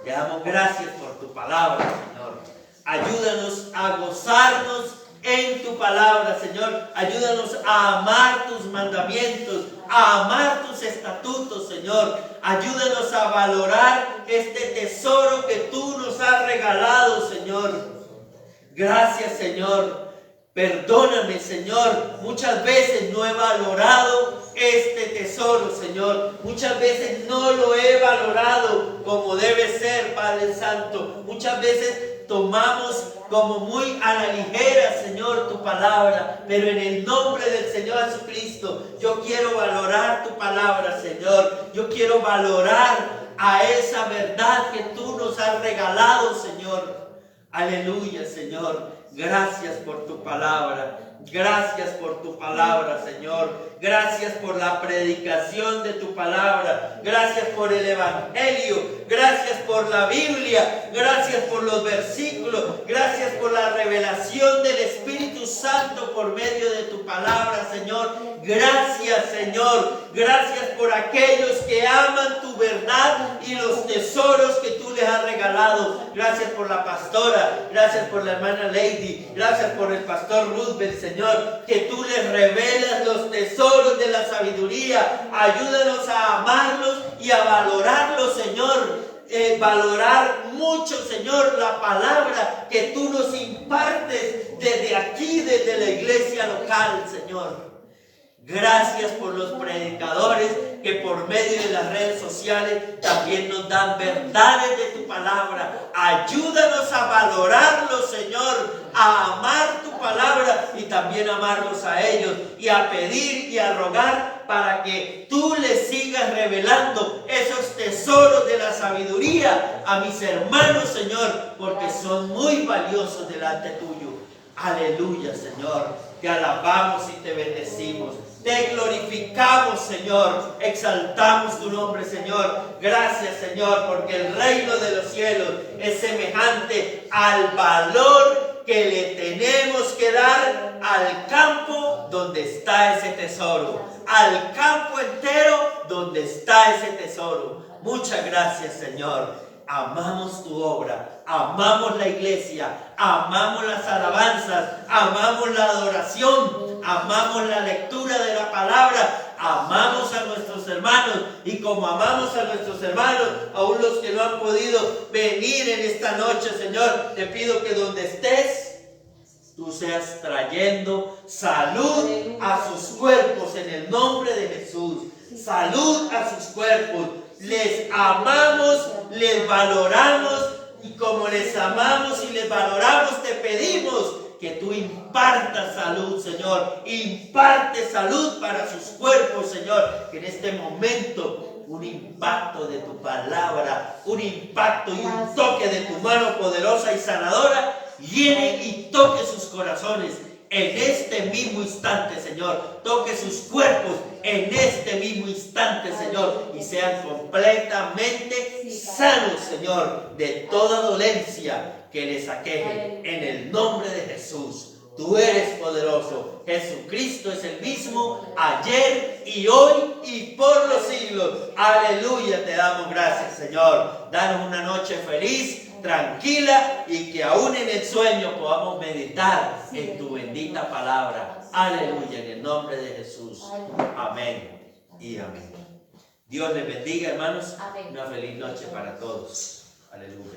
Te damos gracias por tu palabra, Señor. Ayúdanos a gozarnos en tu palabra, Señor. Ayúdanos a amar tus mandamientos, a amar tus estatutos, Señor. Ayúdanos a valorar este tesoro que tú nos has regalado, Señor. Gracias, Señor. Perdóname, Señor, muchas veces no he valorado este tesoro, Señor. Muchas veces no lo he valorado como debe ser, Padre Santo. Muchas veces tomamos como muy a la ligera, Señor, tu palabra. Pero en el nombre del Señor Jesucristo, yo quiero valorar tu palabra, Señor. Yo quiero valorar a esa verdad que tú nos has regalado, Señor. Aleluya, Señor. Gracias por tu palabra. Gracias por tu palabra, Señor. Gracias por la predicación de tu palabra. Gracias por el Evangelio. Gracias por la Biblia. Gracias por los versículos. Gracias por la revelación del Espíritu Santo por medio de tu palabra, Señor. Gracias, Señor. Gracias por aquellos que aman tu verdad y los tesoros que tú les has regalado. Gracias por la pastora. Gracias por la hermana Lady. Gracias por el pastor Roosevelt, Señor, que tú les revelas los tesoros de la sabiduría. Ayúdanos a amarlos y a valorarlos, Señor. Valorar mucho, Señor, la palabra que tú nos impartes desde aquí, desde la iglesia local, Señor. Gracias por los predicadores que por medio de las redes sociales también nos dan verdades de tu palabra. Ayúdanos a valorarlos, Señor, a amar tu palabra y también amarlos a ellos y a pedir y a rogar para que tú les sigas revelando esos tesoros de la sabiduría a mis hermanos, Señor, porque son muy valiosos delante tuyo. Aleluya, Señor. Te alabamos y te bendecimos. Te glorificamos, Señor. Exaltamos tu nombre, Señor. Gracias, Señor, porque el reino de los cielos es semejante al valor que le tenemos que dar al campo donde está ese tesoro. Al campo entero donde está ese tesoro. Muchas gracias, Señor. Amamos tu obra, amamos la iglesia, amamos las alabanzas, amamos la adoración, amamos la lectura de la palabra, amamos a nuestros hermanos y como amamos a nuestros hermanos, aún los que no han podido venir en esta noche, Señor, te pido que donde estés, tú seas trayendo salud a sus cuerpos en el nombre de Jesús. Salud a sus cuerpos. Les amamos, les valoramos y como les amamos y les valoramos, te pedimos que tú impartas salud, Señor. Imparte salud para sus cuerpos, Señor. Que en este momento un impacto de tu palabra, un impacto y un toque de tu mano poderosa y sanadora llene y toque sus corazones. En este mismo instante, Señor, toque sus cuerpos en este mismo instante, Señor, y sean completamente sanos, Señor, de toda dolencia que les aqueje. En el nombre de Jesús, tú eres poderoso. Jesucristo es el mismo ayer y hoy y por los siglos. Aleluya, te damos gracias, Señor. Danos una noche feliz, tranquila y que aún en el sueño podamos meditar en tu bendita palabra. Aleluya, en el nombre de Jesús. Amén y amén. Dios les bendiga, hermanos. Una feliz noche para todos. Aleluya.